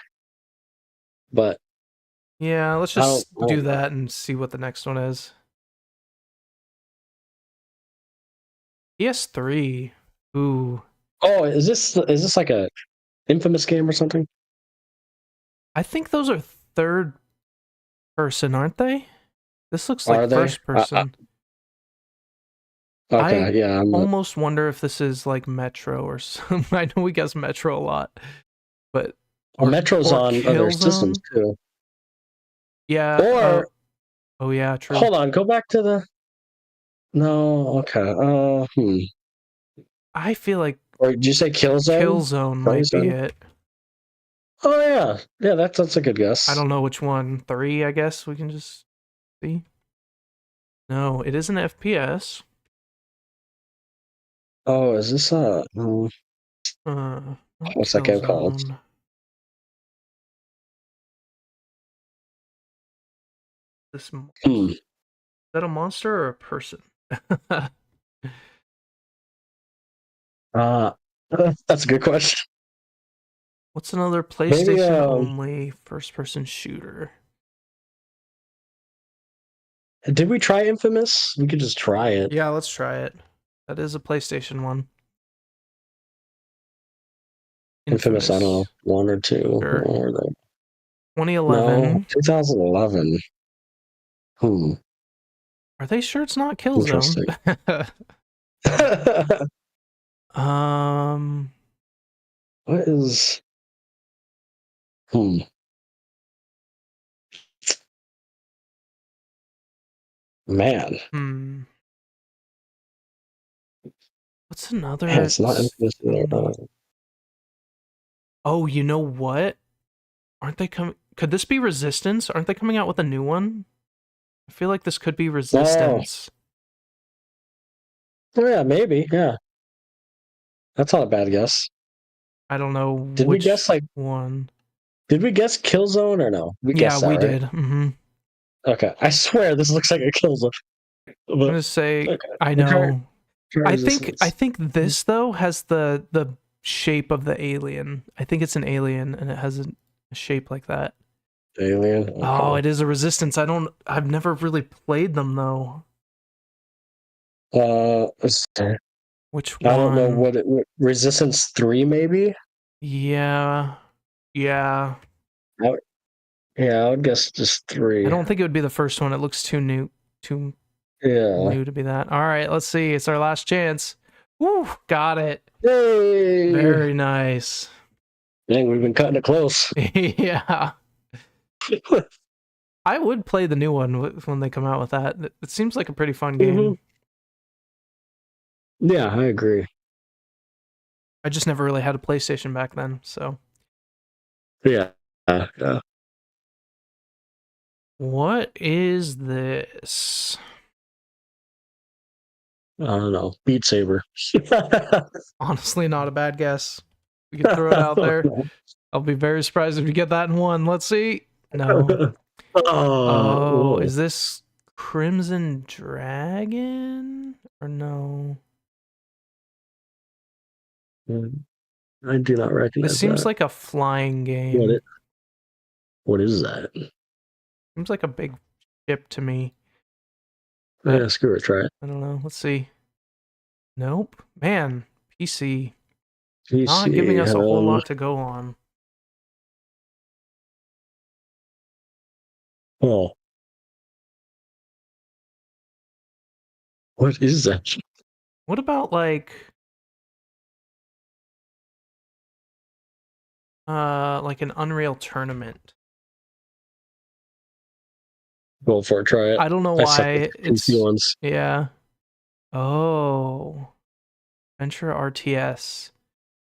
but Yeah, let's I don't just do know. that and see what the next one is. PS3. Ooh, Oh, is this like a infamous game or something? I think those are third person, aren't they? This looks Are like they? first person. I Okay, yeah. almost wonder if this is like Metro or something. I know we guess Metro a lot, but Metro's or on other systems Killzone. too. Yeah. Or Oh yeah, true. hold on, go back to the. No, okay. I feel like Or did you say Killzone? Killzone What you might be said? it. Oh yeah, yeah. That's a good guess. I don't know which one. 3, I guess we can just see. No, it is an FPS. Oh, is this Not what's that game called? Killzone. This Hmm. that a monster or a person? Uh, that's a good question. What's another Maybe PlayStation only first person shooter? did we try Infamous? We could just try it. Yeah, let's try it. That is a PlayStation one. Infamous, I don't know, Infamous. one or two. Sure. Or the, no, 2011. 2011. Are they sure it's not Killzone? Interesting. um, What is? Man, what's man, another? it's not Infamous either. Oh, you know what? Aren't they coming? Could this be Resistance? Aren't they coming out with a new one? I feel like this could be Resistance. Oh, yeah, maybe. Yeah, that's not a bad guess. I don't know Did we guess one. Did we guess Killzone or no? We Yeah, guessed that, we right? did. Mm-hmm. Okay, I swear this looks like a Killzone. I'm But gonna say okay, I we'll try know. I Resistance. think this though has the shape of the alien. I think it's an alien and it has a shape like that. Alien. Oh, Okay. it is a Resistance. I've never really played them though. I Which don't know one? Resistance 3 maybe. Yeah. Yeah. I, yeah, I would guess just I 3. don't think it would be the first one. It looks too Yeah. new to be that. All right, let's see. It's our last chance. Woo, got it. Yay! Very nice. Dang, we've been cutting it close. Yeah. I would play the new one when they come out with that. It seems like a pretty fun game. Yeah, I agree. I just never really had a PlayStation back then, so. Yeah. Yeah. What is this? I don't know. Beat Saber. Honestly, not a bad guess. We could throw it out there. I'll be very surprised if you get that in one. Let's see. No. Oh, Whoa. is this Crimson Dragon? Or no? I do not This recognize seems that. like a flying game. What is that? Seems like a big ship to me. Yeah, screw it, try it. I don't know. Let's see. Nope. Man, PC. Not giving PC. us a whole lot to go on. Oh, what is that? What about like an Unreal Tournament? Go for it, try it. I don't know I suck with why PC it's ones. yeah. Oh. Venture RTS.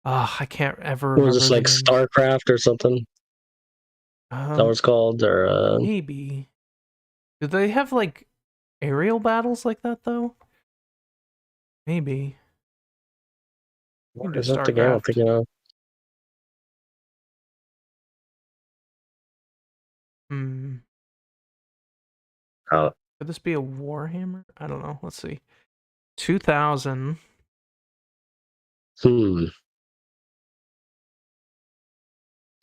Ah, I can't ever Or is remember this the like name. StarCraft or something? Is that what it's called? Or Maybe. Do they have like aerial battles like that though? Maybe. You can do is that the game I'm StarCraft. thinking of? Hmm. Oh, Could this be a Warhammer? I don't know. Let's see. 2000. hmm.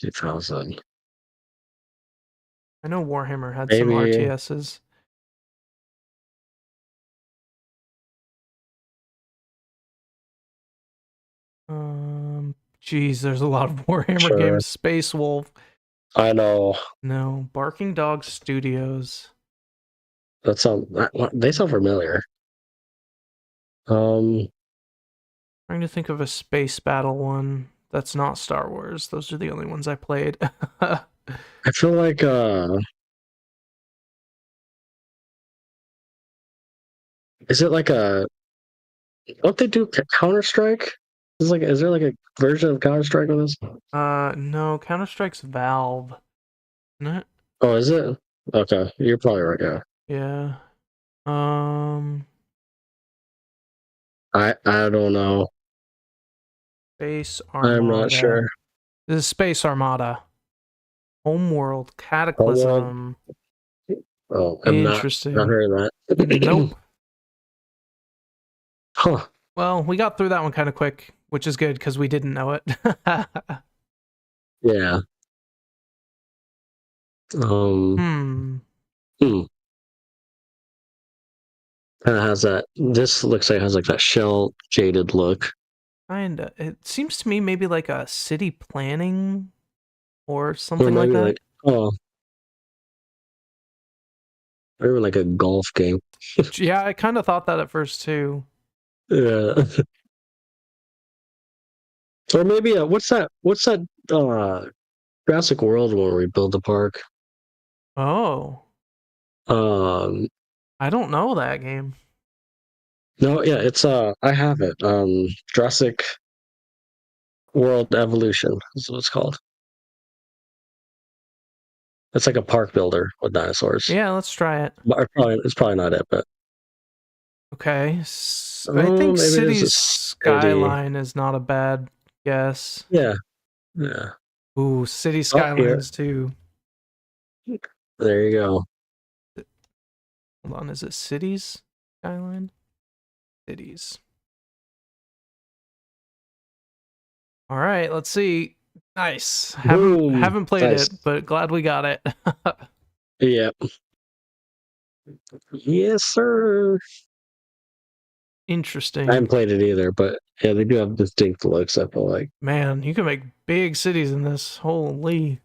2000. I know Warhammer had some Maybe. RTSs. Geez, there's a lot of Warhammer Sure. games. Space Wolf. I know. No. Barking Dog Studios. They sound familiar. Um, Trying to think of a space battle one that's not Star Wars. Those are the only ones I played. I feel like is it like a don't they do Counter Strike? Is there like a version of Counter Strike with this? No, Counter Strike's Valve. Isn't it? Oh, is it? Okay, you're probably right. Yeah, Yeah. Um, I don't know. Space I'm not Armada. sure. This is Space Armada. Homeworld Homeworld. Cataclysm. Oh, I'm not Interesting. hearing that. Nope. Huh. Well, we got through that one kind of quick, which is good because we didn't know it. Yeah. Um. Hmm. Hmm. Kind of has that. This looks like it has like that shell jaded look, Kinda. It seems to me maybe like a city planning or or something like maybe that. like or even like a golf game. Yeah, I kind of thought that at first too. Yeah. Or maybe what's that? What's that? Jurassic World where we build the park. Oh, Um. I don't know that game. No. Yeah. It's I have it. Jurassic World Evolution is what it's called. It's like a park builder with dinosaurs. Yeah, let's try it. But it's probably not it, but Okay. I oh, think maybe it is a Cities city. Skyline is not a bad guess. Yeah. Yeah. Ooh, City Oh, here. Skylines too. There you go. Hold on, is it Cities Skyline? Cities. All right, let's see. Nice. Haven't Boom. haven't played Nice. it, but glad we got it. Yep. Yes, sir. I Interesting. haven't played it either, but yeah, they do have distinct looks, I feel like. Man, you can make big cities in this. Holy.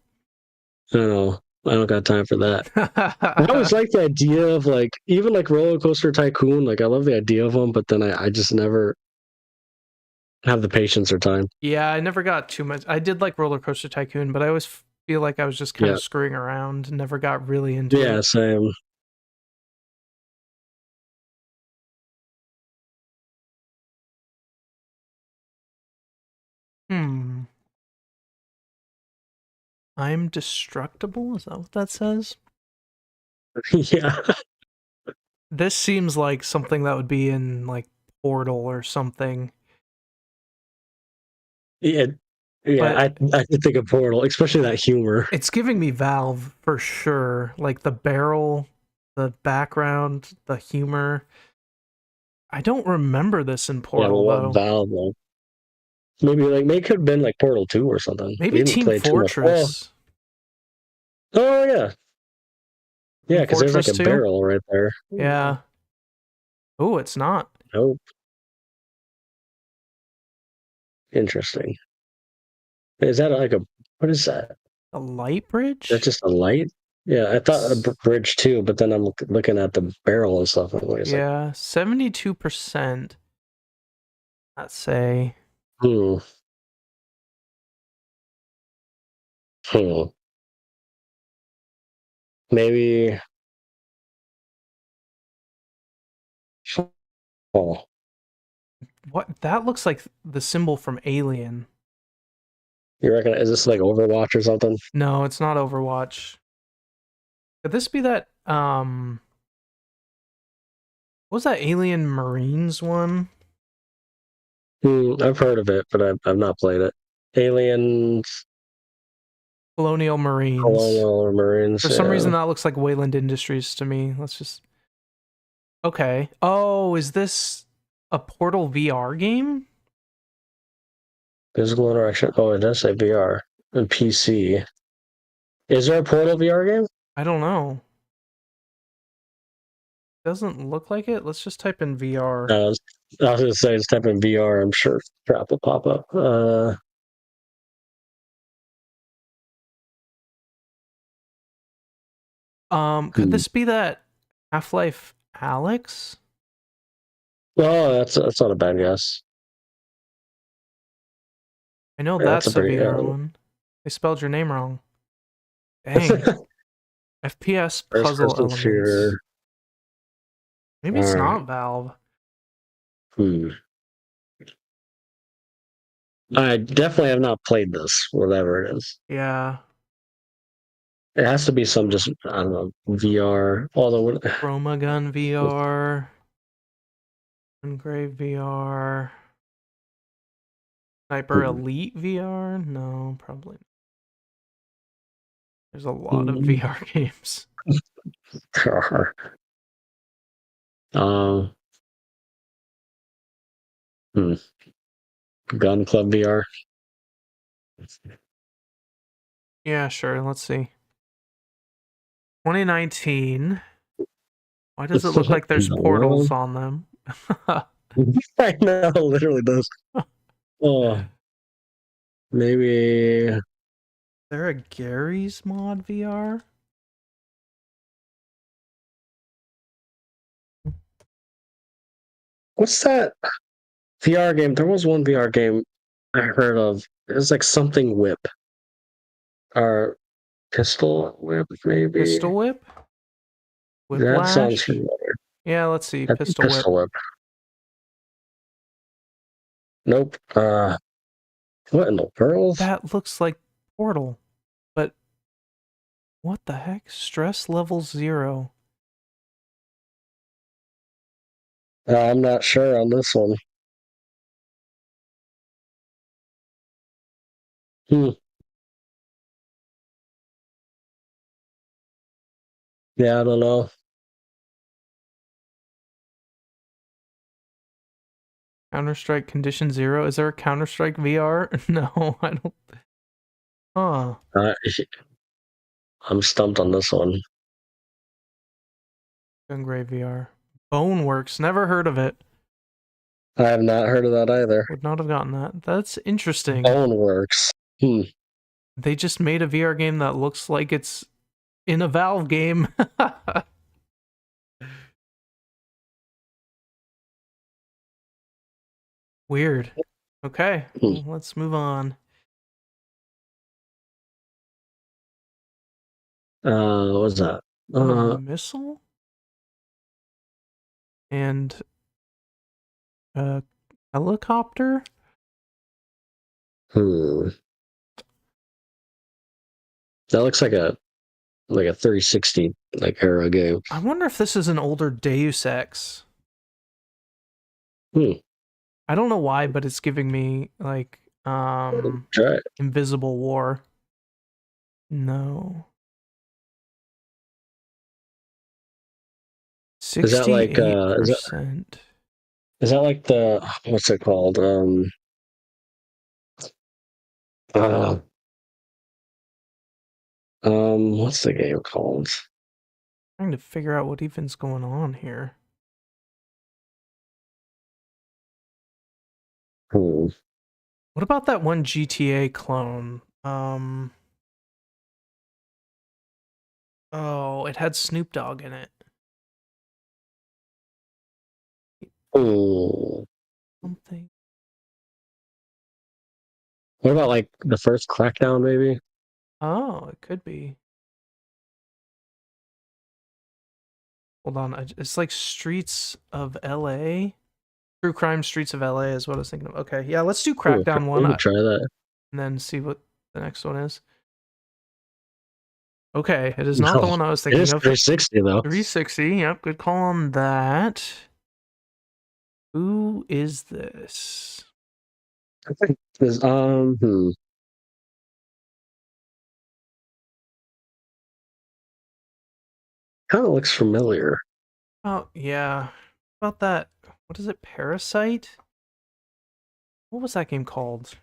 I don't know. I don't got time for that. I always like the idea of like even like Roller Coaster Tycoon. Like I love the idea of them, but then I just never have the patience or time. Yeah, I never got too much. I did like Roller Coaster Tycoon, but I always feel like I was just kind Yeah. of screwing around, never got really into Yeah, it. same. Hmm. I'm destructible? Is that what that says? Yeah. This seems like something that would be in like Portal or something. Yeah. Yeah, But I could think of Portal, especially that humor. it's giving me Valve for sure. Like the barrel, the background, the humor. I don't remember this in Yeah, but Portal what though. Valve though? Maybe it could have been like Portal 2 or something. We Maybe didn't Team play too much. Oh, Fortress. oh yeah. Yeah, Team because there's like Fortress a 2? barrel right there. Yeah. Oh, it's not. Nope. Interesting. Is that like a what is that? A light That's bridge? just a light? Yeah, I thought a S- bridge too, but then I'm looking at the barrel and stuff. And wait a second. Yeah, 72%. Let's say. Hmm. Hmm. Maybe. Oh, What? That looks like the symbol from Alien. you reckon? Is this like Overwatch or something? No, it's not Overwatch. Could this be that what was that Alien Marines one? I've heard of it, but I've not played it. Aliens, Colonial Marines. Colonial or Marines. For some Yeah. reason that looks like Wayland Industries to me. Let's just okay. Oh, is this a Portal VR game? Physical interaction. Oh, it does say VR and PC. Is there a Portal VR game? I don't know. Doesn't look like it. Let's just type in VR. I was gonna say, just type in VR. I'm sure crap will pop up. Could this be that Half-Life Alex? Oh, that's not a bad guess. I know Yeah, that's a that's a pretty. VR one. They spelled your name wrong. Dang. FPS First puzzle person elements. shooter. Maybe All it's right. not Valve. Hmm. I definitely have not played this, whatever it is. Yeah. It has to be some just I don't know VR. Although Chroma Gun VR. Engrave VR. Sniper Elite VR? No, probably not. There's a lot of VR games. um, hmm. Gun Club VR. Yeah, sure. Let's see. 2019. Why does it look like there's portals on them? I know, it literally does. Oh, maybe. Is there a Gary's Mod VR? What's that VR game? There was one VR game I heard of. It was like something whip or pistol whip, maybe. Pistol Whip? That sounds Whiplash? familiar. Yeah, let's see. I think Pistol Whip. pistol whip. Nope. What in the world? That looks like Portal. But what the heck? Stress level 0. I'm not sure on this one. Hmm. Yeah, I don't know. Counter-Strike Condition 0. Is there a Counter-Strike VR? No, I don't. Huh. Uh, I'm stumped on this one. Gungrave VR. Boneworks. Never heard of it. I have not heard of that either. Would not have gotten that. That's interesting. Boneworks. Hmm. They just made a VR game that looks like it's in a Valve game. Weird. Okay, Hmm. well, let's move on. What's that? On a missile? And a helicopter? Hmm. That looks like a 360 like era game. I wonder if this is an older Deus Ex. Hmm. I don't know why, but it's giving me like Try it. Invisible War. No. Is that like 68%. is that like the what's it called? Uh, what's the game called? Trying to figure out what even's going on here. Hmm. What about that one GTA clone? Oh, it had Snoop Dogg in it. Hmm. Something. What about like the first Crackdown, maybe? Oh, it could be. Hold on, it's like Streets of LA. True Crime Streets of LA is what I was thinking of. Okay, yeah, let's do Crackdown We 1 could try that. and then see what the next one is. Okay, it is not the No, one I was it thinking is of. 360 though. 360, yep, good call on that. Who is this? I think this kind of looks familiar. Oh, yeah. About that, what is it, Parasite? What was that game called?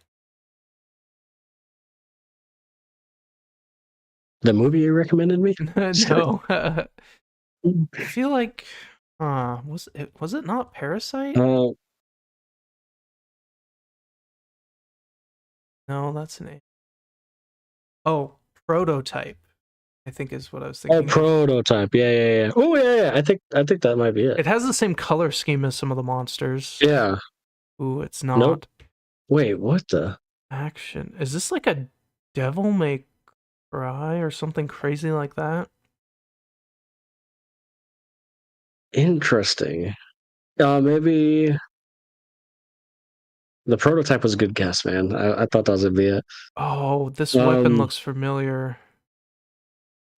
The movie you recommended me? No. I feel like was it not Parasite? Uh, No, that's an A. Oh, Prototype, I think is what I was thinking of. Prototype. Yeah. Oh yeah. I think that might be it. It has the same color scheme as some of the monsters. Yeah. Ooh, it's not. Nope. Wait, what the? Action. Is this like a Devil May Cry or something crazy like that? Interesting. Maybe the Prototype was a good guess, man. I thought that was a be it. Oh, this weapon looks familiar.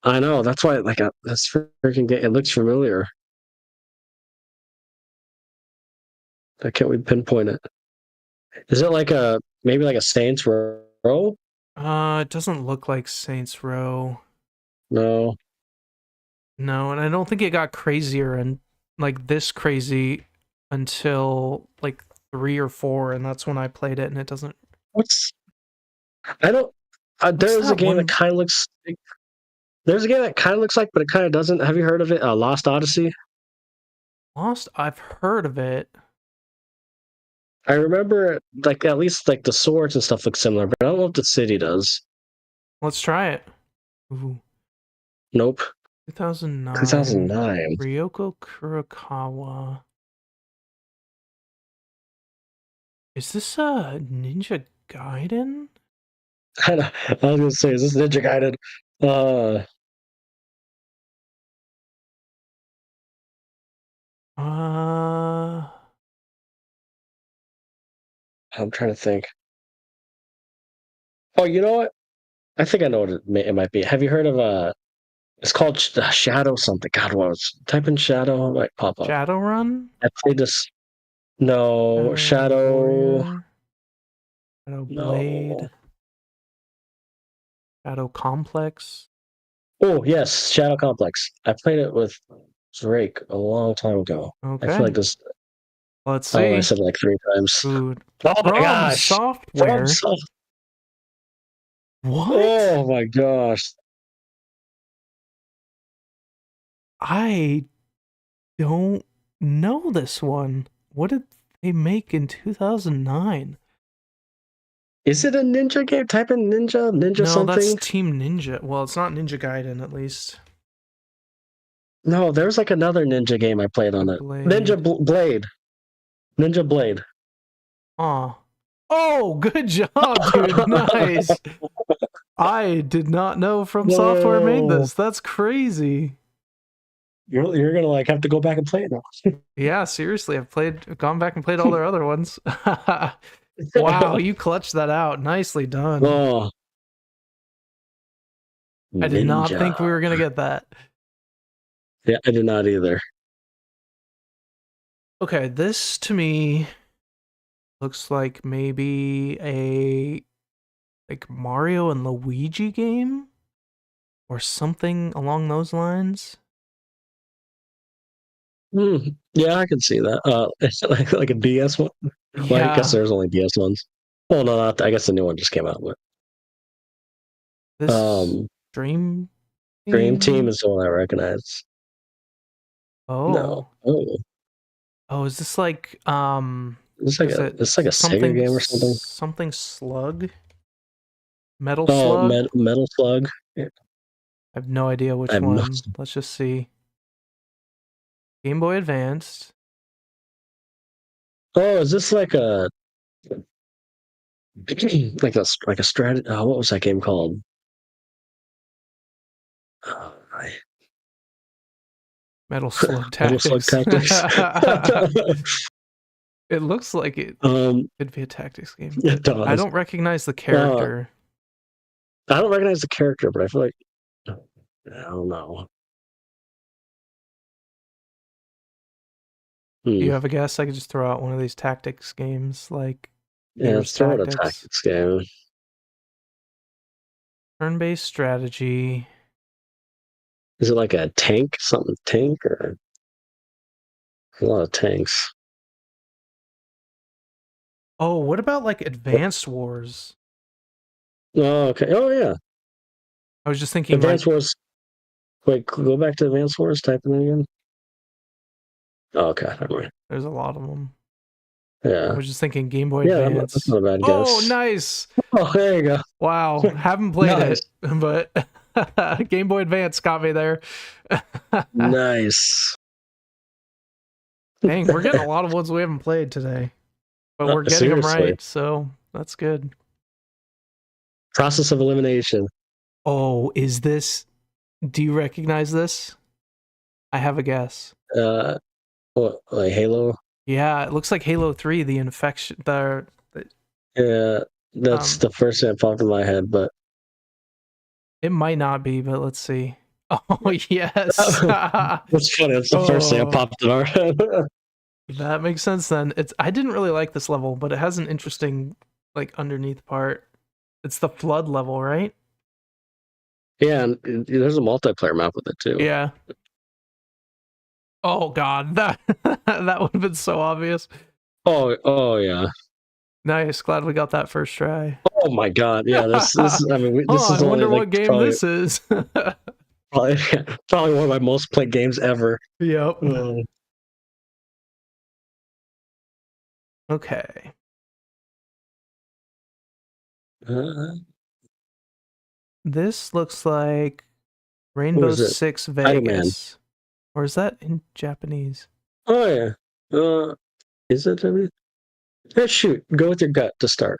I know. That's why, like, that's freaking game. It looks familiar. Why can't we pinpoint it? Is it like maybe like a Saints Row? It doesn't look like Saints Row. No. No, and I don't think it got crazier and like this crazy until like 3 or 4, and that's when I played it, and it doesn't. What's I don't. What's There's a that game that one? kind of looks. There's a game that kind of looks like, but it kind of doesn't. Have you heard of it? Lost Odyssey. Lost? I've heard of it. I remember, like at least like the swords and stuff look similar, but I don't know if the city does. Let's try it. Ooh, Nope. 2009. 2009. Ryoko Kurokawa. Is this a Ninja Gaiden? I was gonna say, is this Ninja Gaiden? Uh, Uh, I'm trying to think. Oh, you know what? I think I know what it might be. Have you heard of It's called Shadow something. God, what was? Type in Shadow, it might pop up. Shadowrun? I played this. No, Shadow Shadow. Warrior? Shadow No. Blade? Shadow Complex? Oh, yes, Shadow Complex. I played it with Drake a long time ago. I feel like Okay. this. Let's Oh, I see. said like 3 times. Food. Oh my From gosh! From Software? Soft. What? Oh my gosh! I don't know this one. What did they make in 2009? Is it a ninja game? Type in ninja No, that's something. Team Ninja. Well, it's not Ninja Gaiden, at least. No, there's like another ninja game I played The on it. Blade. Blade. Ninja Blade. Aw. Oh, good job, dude. Nice. I did not know From Software made Whoa! this. That's crazy. You're gonna like have to go back and play it now. Yeah, seriously, I've gone back and played all their other ones. Wow, you clutched that out. Nicely done. Oh, I did not ninja. think we were gonna get that. Yeah, I did not either. Okay, this to me looks like maybe a like Mario and Luigi game or something along those lines. Yeah, I can see that. It's like a DS one. Well, I guess Yeah, there's only DS ones. Well, no, not, I guess the new one just came out. But this Dream Dream Team Team. is the one I recognize. No. Oh, Oh, oh, is this like is it it's like a Sega something game or something. something Slug? Metal Oh, Slug? Metal Slug. Yeah, I have no idea I which have no. one. Let's just see. Game Boy Advanced. Oh, is this like a like a strat? What was that game called? Uh, Metal Slug Metal Slug Tactics. Tactics. It looks like it um, could be a tactics game, it but I does. don't recognize the Uh, character. I don't recognize the character, but I feel like I don't know. Do Hmm. you have a guess? I could just throw out one of these tactics games like Yeah, Gears throw it a Tactics. tactics game. Turn-based strategy. Is it like a tank? Something tank or a lot of tanks? Oh, what about like Advanced Wars? Oh, okay. Oh, yeah. I was just thinking Advance like, Wars. Wait, go back to Advance Wars. Type it in again. Oh, okay. Never mind. there's a lot of them. I Yeah. was just thinking Game Boy Yeah, that's Advance. not a bad Oh, guess. nice. Oh, there you go. Wow. Haven't played Nice. it, but Game Boy Advance got me there. Nice. Dang, we're getting a lot of ones we haven't played today, but we're getting them Seriously. right, so that's good. Process of elimination. Oh, is this? Do you recognize this? I have a guess. What, like Halo? Yeah, it looks like Halo 3, the infection, the Yeah, that's the first thing that popped in my head, but it might not be, but let's see. Oh, yes. it's funny. That's the first thing that Oh, popped in our head. that makes sense then. I didn't really like this level, but it has an interesting like underneath part. It's the flood level, right? Yeah, and there's a multiplayer map with it too. Yeah. Oh god, that that would have been so obvious. Oh yeah. Nice, glad we got that first try. Oh my god, yeah. This. I mean, Oh, this I is only wonder like what game probably this is. probably, probably one of my most played games ever. Yep. Uh, Okay. uh, This looks like what Rainbow is it? Six Spider-Man. Vegas. Or is that in Japanese? Oh yeah. Is it? I mean, yeah, shoot. Go with your gut to start.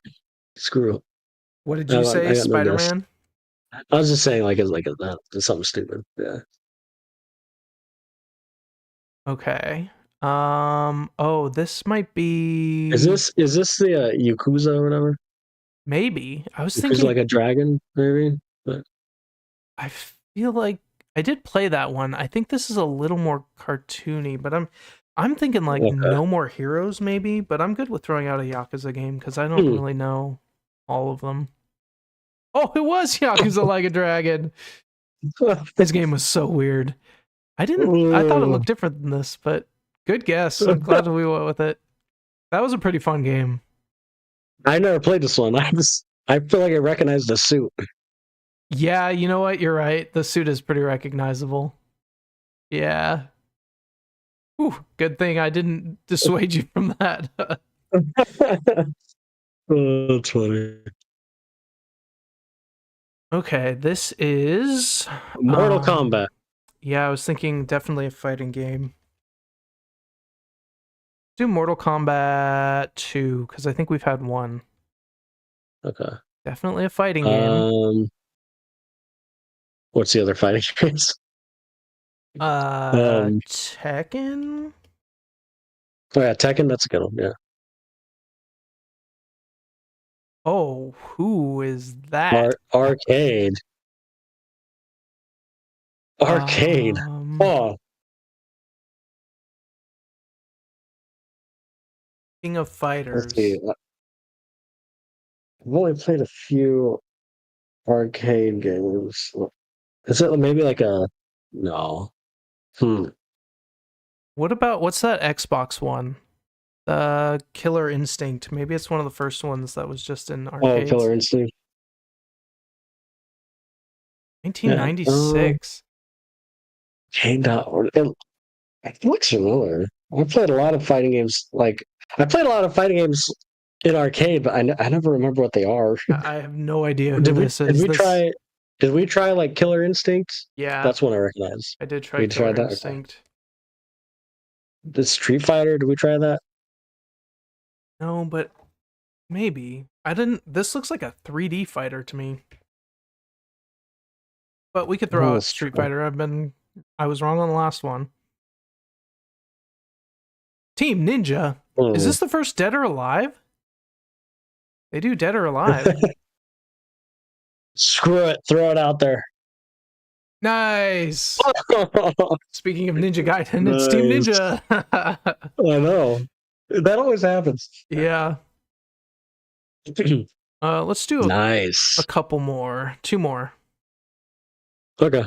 Screw it. What did you say? I got no Spider guess. Man? I was just saying, it's something stupid. Yeah. Okay. Oh, this might Is be this the Yakuza or whatever? maybe. I was Yakuza thinking like a dragon, maybe. But I feel like I did play that one. I think this is a little more cartoony, but I'm thinking like okay. No More Heroes maybe, but I'm good with throwing out a Yakuza game because I don't Hmm. really know all of them. Oh, it was Yakuza Like a Dragon. This game was so weird. I thought it looked different than this, but good guess. I'm glad we went with it. That was a pretty fun game. I never played this one. I feel like I recognize the suit. Yeah, you know what? You're right. The suit is pretty recognizable. Yeah. Whew, good thing I didn't dissuade you from that. Oh, that's funny. Okay, this is Mortal Kombat. Yeah, I was thinking definitely a fighting game. Do Mortal Kombat 2 cuz I think we've had one. Okay. Definitely a fighting game. What's the other fighting games? Tekken? Oh yeah, Tekken. That's a good one. Yeah. Oh, who is that? Arcade. Arcade. Um Oh, King of let's see. Fighters. I've only played a few arcade games. Is it maybe like a no? Hmm. What's that Xbox one? Killer Instinct. Maybe it's one of the first ones that was just in Oh, arcades. Killer Instinct. Yeah. 1996. It looks familiar. I played a lot of fighting games. I played a lot of fighting games in arcade, but I never remember what they are. I have no idea who Did we this is. did we try like Killer Instinct? Yeah, That's one I recognize. I did try We tried Killer that. Okay. Instinct. The Street Fighter, did we try that? No, but maybe. I didn't. This looks like a 3D fighter to me. But we could throw Oh, out Street Fighter. I was wrong on the last one. Team Ninja. Is this the first Dead or Alive? They do Dead or Alive. Screw it, throw it out there. Nice. Speaking of Ninja Gaiden, Nice. it's Team Ninja. I know. That always happens. Yeah. Let's do Nice. a couple more. Two more. Okay.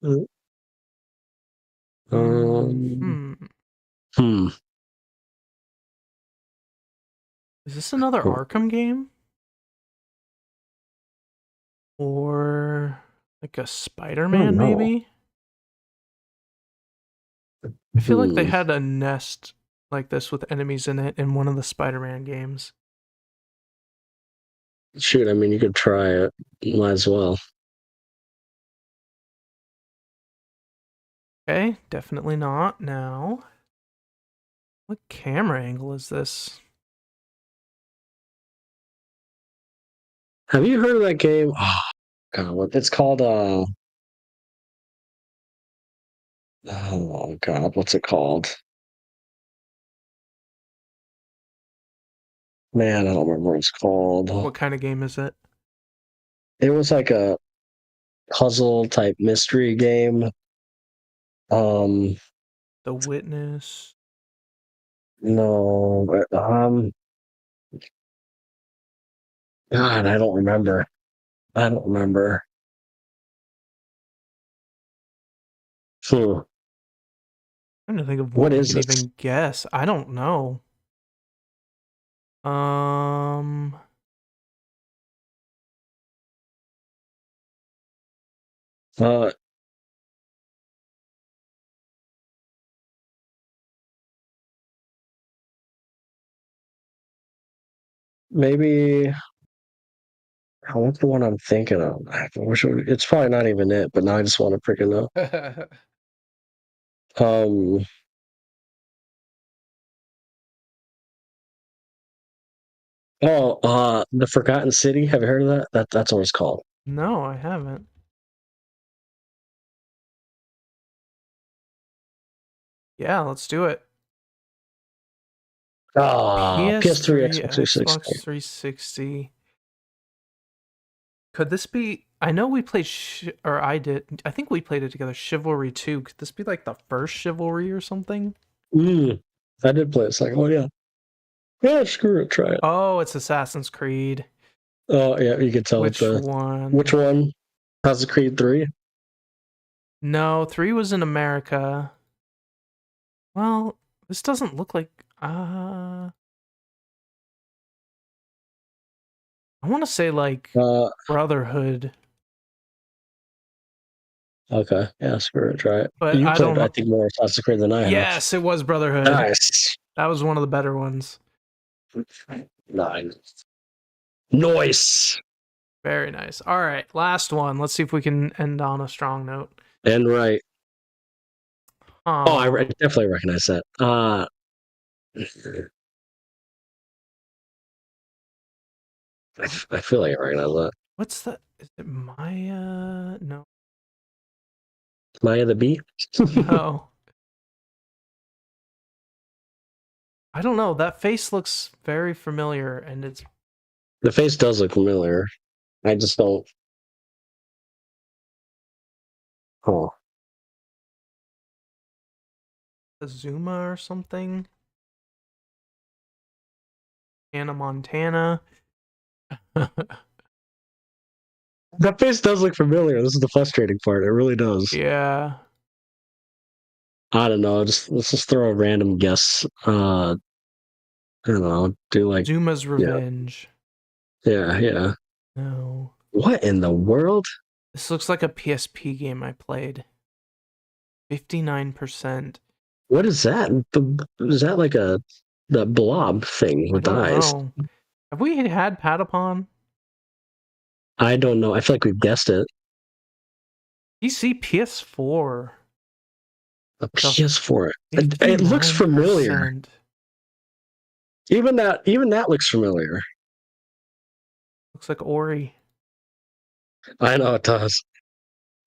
Hmm. Is this another Arkham game? Or like a Spider-Man, maybe? I feel like they had a nest like this with enemies in it in one of the Spider-Man games. Shoot, I mean, you could try it. Might as well. Okay, definitely not now. What camera angle is this? Have you heard of that game? Oh, God, what it's called? Oh God, what's it called? Man, I don't remember what it's called. What kind of game is it? It was like a puzzle type mystery game. The Witness. No, God, I don't remember. I don't remember. Hmm. I'm trying to think of What what we is could this? even guess. I don't know. Um, Uh, maybe. What's the one I'm thinking of? It's probably not even it, but now I just want to freaking know. Um, The Forgotten City. Have you heard of that? That's what it's called. no, I haven't. Yeah, let's do it. PS3, PS3, Xbox 360. Xbox 360. Could this be? I know we played, or I did. I think we played it together. Chivalry 2. Could this be like the first Chivalry or something? I did play it. It's like, oh yeah, yeah, screw it, try it. Oh, it's Assassin's Creed. Oh yeah, you can tell Which one? which one? How's the Creed 3? No, 3 was in America. Well, this doesn't look like. I want to say like Brotherhood, Okay, yeah, screw it, try it. but You I played, don't I know. think, more Assassin's Creed than I have. Yes, it was Brotherhood. Nice. That was one of the better ones. Nine. Noise. Very nice. All right, last one. Let's see if we can end on a strong note. And right. Oh, I Oh, definitely recognize that. I feel like I recognize that. what's that? Is it Maya? No, Maya the Bee? no. I don't know. That face looks very familiar, and it's The face does look familiar. I just don't. Oh, Azuma or something. Hannah Montana. that face does look familiar. This is the frustrating part. It really does. Yeah. I don't know. Let's just throw a random guess. I don't know. Do like Zuma's yeah, Revenge. yeah. No. What in the world? This looks like a PSP game I played. 59%. What is that? Is that like the blob thing I with the don't eyes? know. Have we had Patapon? I don't know. I feel like we've guessed it. PC PS4. A PS4. It looks 59%. familiar. Even that looks familiar. Looks like Ori. I know it does.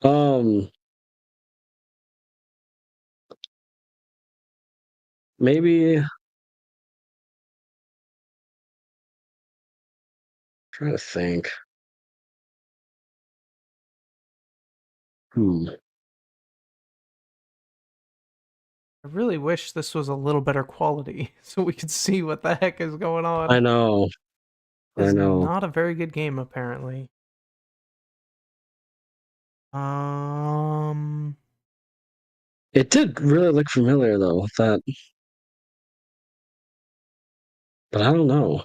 Um, Maybe trying to think. Hmm. I really wish this was a little better quality so we could see what the heck is going I on. know. I It's know. not a very good game, apparently. Um, It did really look familiar though, that, but I don't know.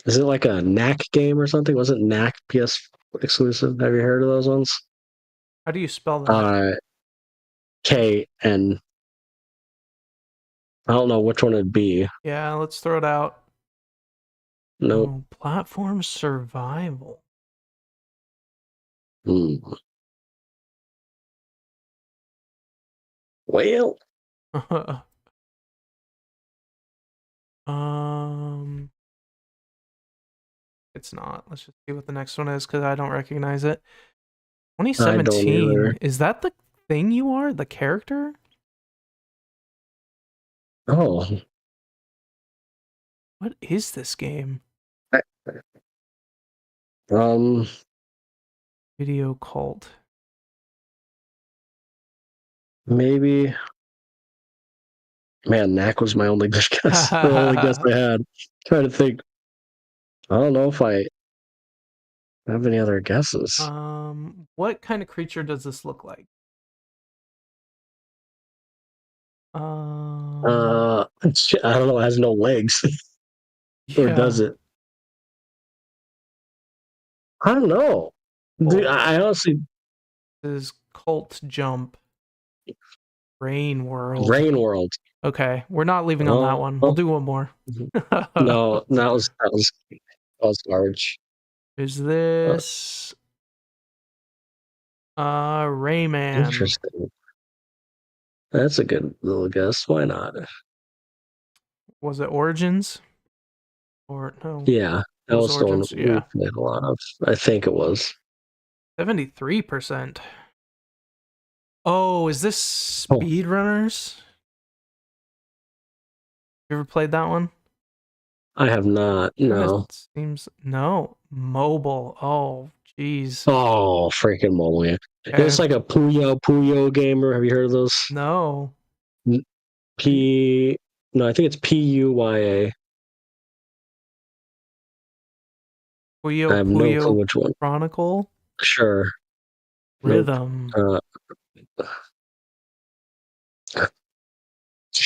Is it like a knack game or something? Was it knack PS exclusive? Have you heard of those ones? how do you spell that? Uh, K and I don't know which one it'd be. Yeah, let's throw it out. Nope. Oh, platform survival. Hmm. Well, um, it's not. Let's just see what the next one is because I don't recognize it. I don't 2017. either. Is that the thing you are? The character? Oh, What is this game? um, Video cult. maybe. Man, knack was my only good guess. The only guess I had. Trying to think. I don't know if I have any other guesses. What kind of creature does this look like? I don't know. It has no legs, or does yeah. it? I don't know. Dude, Cult. I honestly, This is Cult Jump. Rain World. Rain World. Okay, we're not leaving on that Oh, one. We'll do one more. no, that was garbage. Is Uh, this Rayman? Interesting. That's a good little guess. Why not? Was it Origins? Or no? Yeah, It that was was the one Origins. we Yeah. played a lot of. I think it was. 73%. Oh, is this Oh, Speedrunners? You ever played that one? I have not. Kind of No. seems no mobile. Oh, jeez. Oh, freaking moly. It's Okay. like a Puyo gamer. Have you heard of those? No. N- P. No, I think it's Puya. I Puyo have no clue Puyo which one. Chronicle Sure. Nope. Rhythm.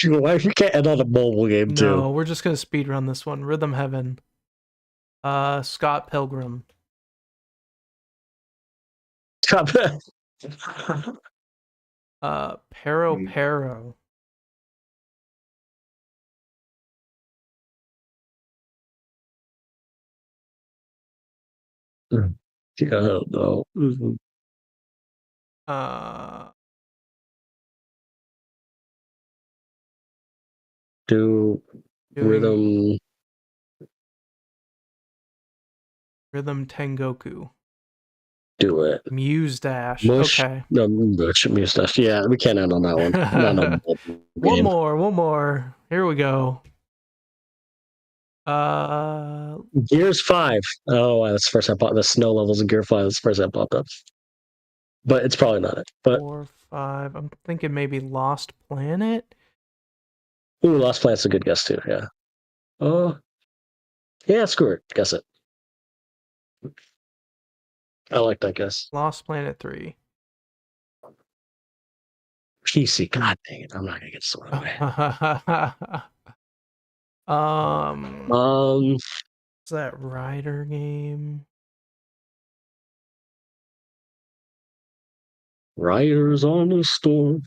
Why you can't end on a mobile game too? No, we're just gonna speed run this one. Rhythm Heaven. Scott Pilgrim. Pero Pero. I don't know. Uh, Do doing rhythm. Rhythm Tengoku. Do it. Muse Dash. Mush. Okay. No, mush. Mustache. Yeah, we can't end on that one. Not a mobile One game. more, one more. Here we go. Gears 5. Oh, that's the first I popped. The snow levels in Gear 5. That's the first I popped up. But it's probably not it. But 4, 5. I'm thinking maybe Lost Planet. ooh, Lost Planet's a good guess too. Yeah. Oh, yeah. Screw it. Guess it. I like that guess. Lost Planet 3. PC. God dang it! I'm not gonna get this one away. Is that Rider game? Riders on the Storm.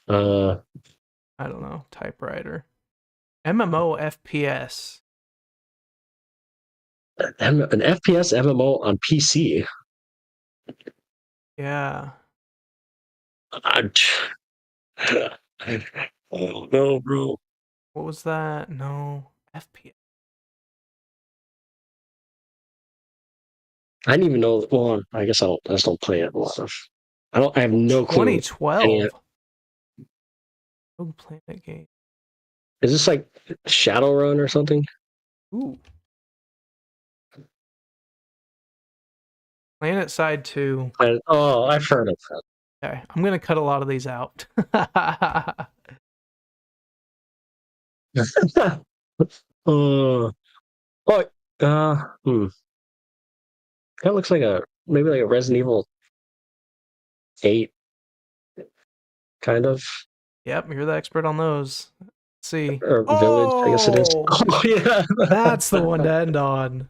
I don't know. Typewriter. MMO FPS. An FPS MMO on PC. Yeah. I don't know, bro. What was that? No. FPS. I didn't even know. Well, I guess I just don't play it a lot of. I have no clue. 2012. Rogue Planet game. Is this like Shadowrun or something? Ooh. Planet Side 2. I've heard of that. Okay. I'm going to cut a lot of these out. Oh, hmm. That looks like maybe like a Resident Evil 8, kind of, Yep. You're the expert on those. Let's see. or Village, I guess it is. Oh, Oh yeah, that's the one to end on.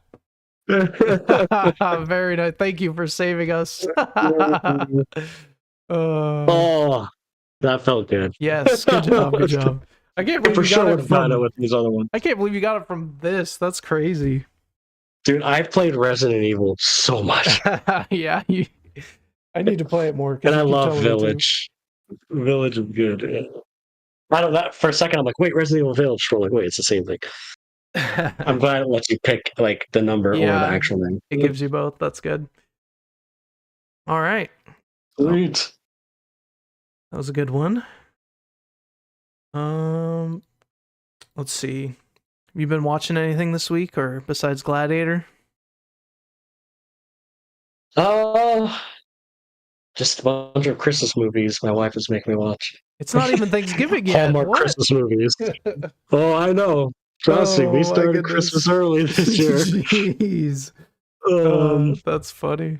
Very nice. Thank you for saving us. Oh, that felt good. Yes, good job, good job. I can't I believe for you sure got would it have gotten it from. with these other ones. I can't believe you got it from this. That's crazy. Dude, I've played Resident Evil so much. Yeah, I need to play it more. And I you keep love telling me to. Village. Village is good. Yeah. I don't know. For a second, I'm like, wait, Resident Evil Village. I'm like, wait, it's the same thing. I'm glad it lets you pick like the number or the Yeah, actual name. it gives you both. That's good. All right, Sweet. that was a good one. Let's see. Have you been watching anything this week, or besides Gladiator? Just a bunch of Christmas movies my wife is making me watch. It's not even Thanksgiving yet. Hallmark What? Christmas movies. Oh, I know. Trust me, we Oh my started goodness. Christmas early this year. Jeez. That's funny.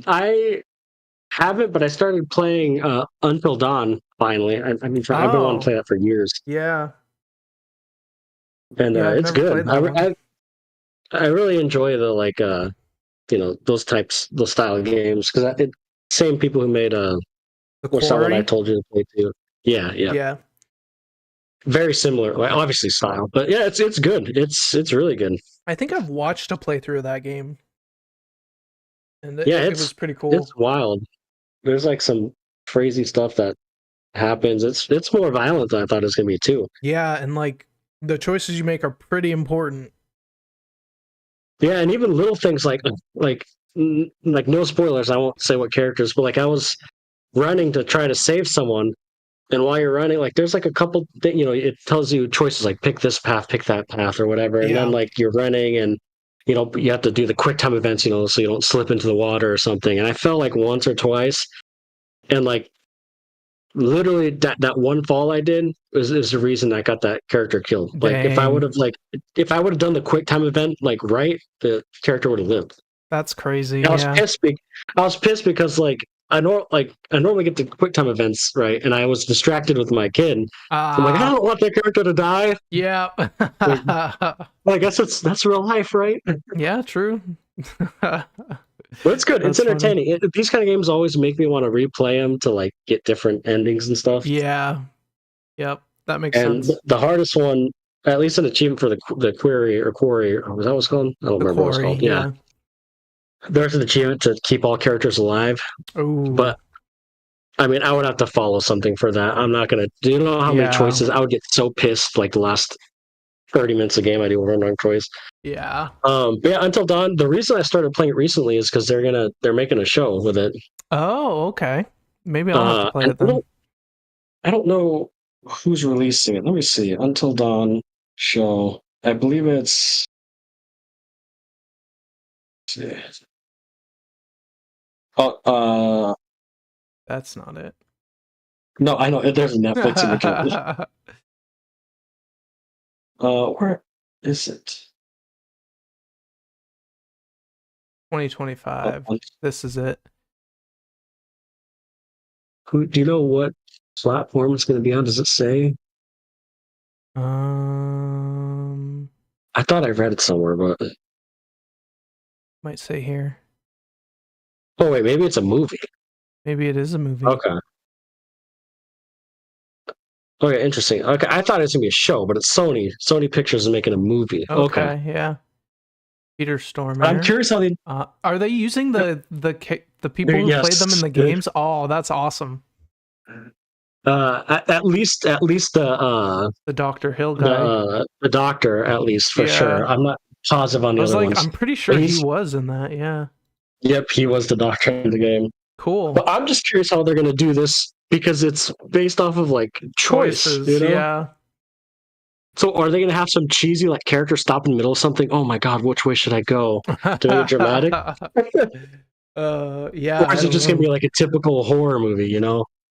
I Haven't, but I started playing Until Dawn finally. I've been wanting to play that for years, Yeah. and Yeah, I've it's never good. played that one. I really enjoy the those style of games because same people who made The what's that one I Quarry? told you to play too. Yeah, yeah, Yeah. very similar. Like, obviously style, but yeah, it's good. It's really good. I think I've watched a playthrough of that game, and Yeah, it was pretty it's cool. wild. There's like some crazy stuff that happens. It's more violent than I thought it was gonna be too. Yeah, and like the choices you make are pretty important. Yeah, and even little things like no spoilers. I won't say what characters, but like I was running to try to save someone, and while you're running, like there's like a couple it tells you choices like pick this path, pick that path, or whatever, and then Yeah. like you're running and you have to do the quick time events, so you don't slip into the water or something. And I fell like once or twice, and like literally that one fall I did is the reason I got that character killed. Like Dang. if I would have done the quick time event like right, the character would have lived. That's crazy. I was Yeah. pissed. I was pissed because I normally get the quick time events right, and I was distracted with my kid. I'm like, I don't want that character to die. Yeah. Like, well, I guess that's real life, right? Yeah, true. But it's good. It's That's funny. entertaining. These kind of games always make me want to replay them to like get different endings and stuff. Yeah. Yep. That makes And sense. the hardest one, at least an achievement for the quarry, or was that what it's called? I don't The remember what it's Quarry, called. Yeah, there's an achievement to keep all characters alive. Oh. But I mean, I would have to follow something for that. I'm not gonna. Do you know how many Yeah. choices? I would get so pissed like the last 30 minutes of game I do over wrong choice. Yeah. But yeah, Until Dawn. The reason I started playing it recently is because they're making a show with it. Oh, okay. Maybe I'll have to play it then. I don't know who's releasing it. Let me see. Until Dawn show. I believe it's. Let's see. Oh, That's not it. no, I know there's a Netflix original. Where is it? 2025. This is it. Do you know what platform it's going to be on? Does it say? I thought I read it somewhere, but might say here. Oh wait, maybe it's a movie. Maybe it is a movie. Okay. Okay, interesting. Okay, I thought it was gonna be a show, but it's Sony. Sony Pictures is making a movie. Okay. Yeah. Peter Stormare. I'm curious how they are they using the people who played them in the games? Oh, that's awesome. At least the Dr. Hill guy. The doctor, at least for sure. I'm not positive on the other ones. I'm pretty sure he was in that. Yeah. Yep, he was the doctor in the game. Cool. But I'm just curious how they're gonna do this because it's based off of like choices. Yeah. So are they going to have some cheesy like character stop in the middle of something? Oh my god, which way should I go? To make it dramatic? Yeah. Or is it just going to be like a typical horror movie,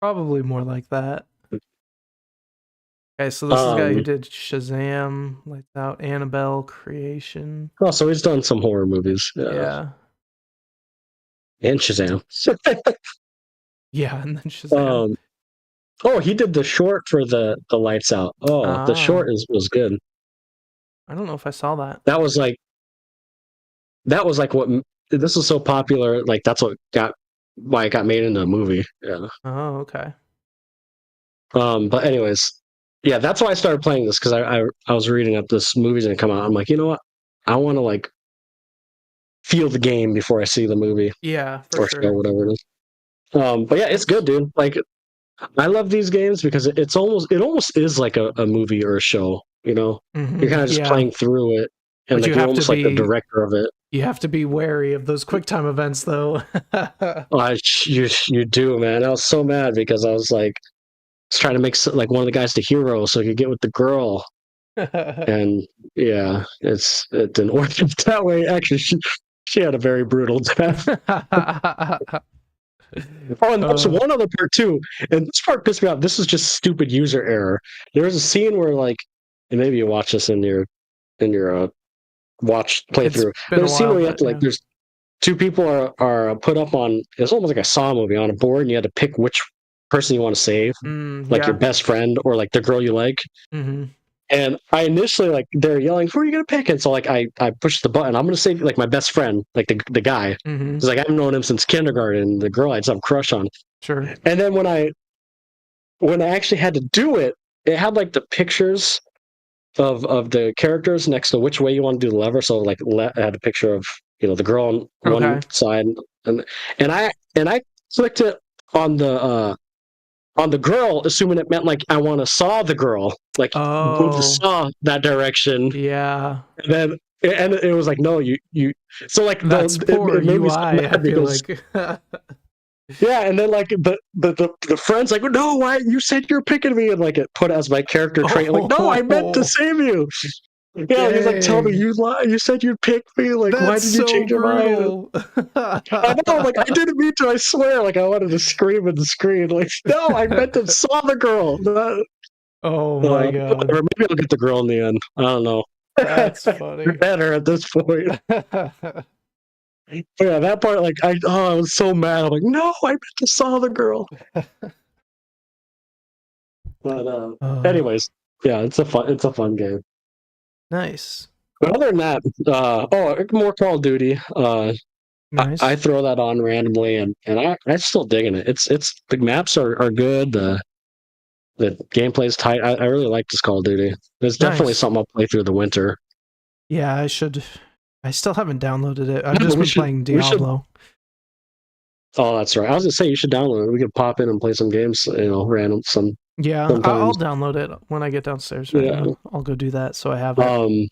Probably more like that. Okay, so this is the guy who did Shazam, Lights Out, Annabelle, Creation. Oh, so he's done some horror movies. Yeah. And Shazam. Yeah, and then Shazam. Oh, he did the short for the Lights Out. Oh, the short was good. I don't know if I saw that. That was like what this was so popular. Like that's why it got made into a movie. Yeah. Oh, okay. But anyways, yeah, that's why I started playing this because I was reading up this movie's gonna come out. I'm like, you know what? I want to like feel the game before I see the movie. Yeah, for sure. Show, whatever it is. But yeah, it's good, dude. Like, I love these games because it almost is like a movie or a show. Mm-hmm. You're kind of just playing through it, and like, you're almost like the director of it. You have to be wary of those quick time events, though. You do, man. I was so mad because I was trying to make like one of the guys the hero so he could get with the girl, and yeah, it didn't work that way. Actually, she had a very brutal death. Oh, and there's one other part too, and this part pissed me off. This is just stupid user error. There's a scene where and maybe you watch this in your watch playthrough. There's a scene where you have to two people are put up on. It's almost like a Saw movie on a board, and you had to pick which person you want to save, like your best friend or like the girl you like. Mm-hmm. And I initially like they're yelling, "Who are you gonna pick?" And so like I pushed the button. I'm gonna save like my best friend, like the guy. Mm-hmm. It's like I've known him since kindergarten. The girl I had some crush on. Sure. And then when I actually had to do it, it had like the pictures of the characters next to which way you want to do the lever. So like I had a picture of the girl on one side, and I clicked it on the girl, assuming it meant like I want to saw the girl, like move the saw that direction. Yeah. And it was like, no, you. So like that's poor it made UI. me so mad I feel because, like. yeah, and then like the friend's like, no, why you said you're picking me, and like it put as my character trait. Like, no, I meant to save you. Yeah, he's like, tell me you lied. You said you'd pick me. Like, why did you change your mind? I know, like I didn't mean to. I swear, like I wanted to scream at the screen. Like, no, I meant to saw the girl. Oh my god! Or maybe I'll get the girl in the end. I don't know. That's funny. Better at this point. Yeah, that part, like I was so mad. I'm like, no, I meant to saw the girl. But anyways, yeah, it's a fun game. Nice. But other than that, more Call of Duty. Nice. I throw that on randomly, and I'm still digging it. It's the maps are good. The gameplay is tight. I really like this Call of Duty. It's definitely something I'll play through the winter. Yeah, I should. I still haven't downloaded it. I've just been playing Diablo. Oh, that's right. I was gonna say you should download it. We could pop in and play some games. Random some. Yeah, I'll download it when I get downstairs. Right now. I'll go do that. So I have it.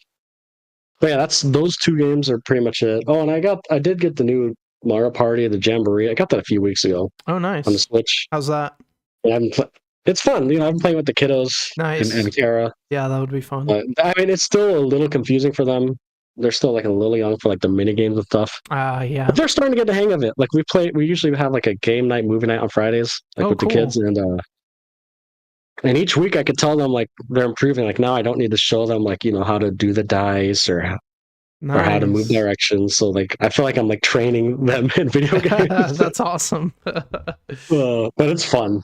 But yeah, those two games are pretty much it. Oh, and I did get the new Mario Party, the Jamboree. I got that a few weeks ago. Oh, nice. On the Switch. How's that? It's fun. I'm playing with the kiddos. Nice. And Kara. Yeah, that would be fun. I mean, it's still a little confusing for them. They're still like a little young for like the mini games and stuff. Yeah. But they're starting to get the hang of it. Like we usually have like a game night, movie night on Fridays, like with the kids, and each week I could tell them like they're improving. Like now I don't need to show them like how to do the dice or how to move directions. So like I feel like I'm like training them in video games. That's awesome. But it's fun.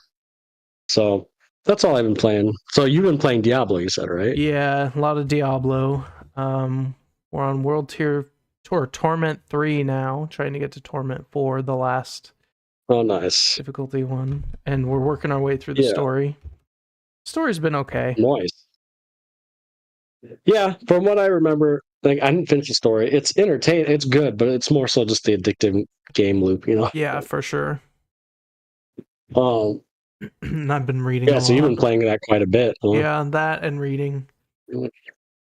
So that's all I've been playing. So you've been playing Diablo, you said, right? Yeah, a lot of Diablo. We're on World Tier Tour Torment 3 now, trying to get to Torment 4, the last nice difficulty one, and we're working our way through the story. Story's been okay. Nice. Yeah, from what I remember, like I didn't finish the story. It's entertaining, it's good, but it's more so just the addictive game loop, Yeah, for sure. And I've been reading. Yeah, so you've been playing that quite a bit. Huh? Yeah, that and reading.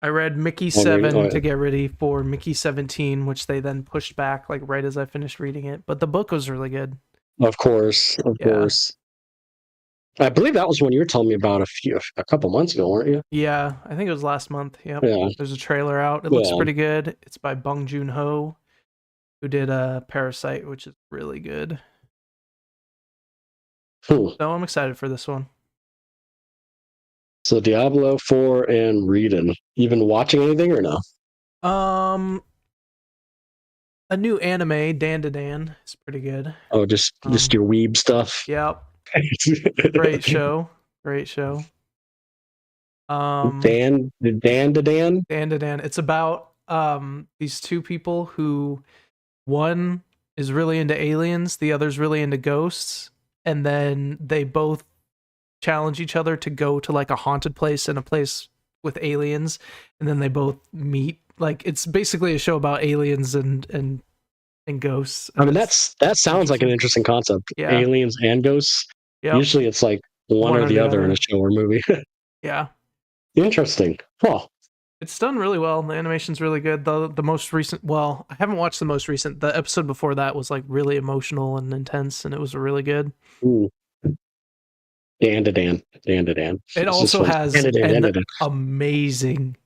I read Mickey 7 to get ready for Mickey 17, which they then pushed back like right as I finished reading it. But the book was really good. Of course. I believe that was when you were telling me about a couple months ago, weren't you? Yeah, I think it was last month. Yep. Yeah. There's a trailer out. It looks pretty good. It's by Bong Joon-ho, who did Parasite, which is really good. So I'm excited for this one. So Diablo 4 and reading. You been watching anything or no? A new anime, Dan to Dan, is pretty good. Oh, just your weeb stuff. Yep. Great show. Dan to Dan. It's about these two people who, one is really into aliens, the other's really into ghosts, and then they both challenge each other to go to like a haunted place and a place with aliens, and then they both meet. Like it's basically a show about aliens and ghosts. I mean that sounds like an interesting concept. Yeah. Aliens and ghosts. Yep. Usually it's like one or the other in a show or movie. Yeah. Interesting. Huh. It's done really well. The animation's really good. The most recent, well, I haven't watched the most recent. The episode before that was like really emotional and intense, and it was really good. Ooh. Dan to Dan. It also has an amazing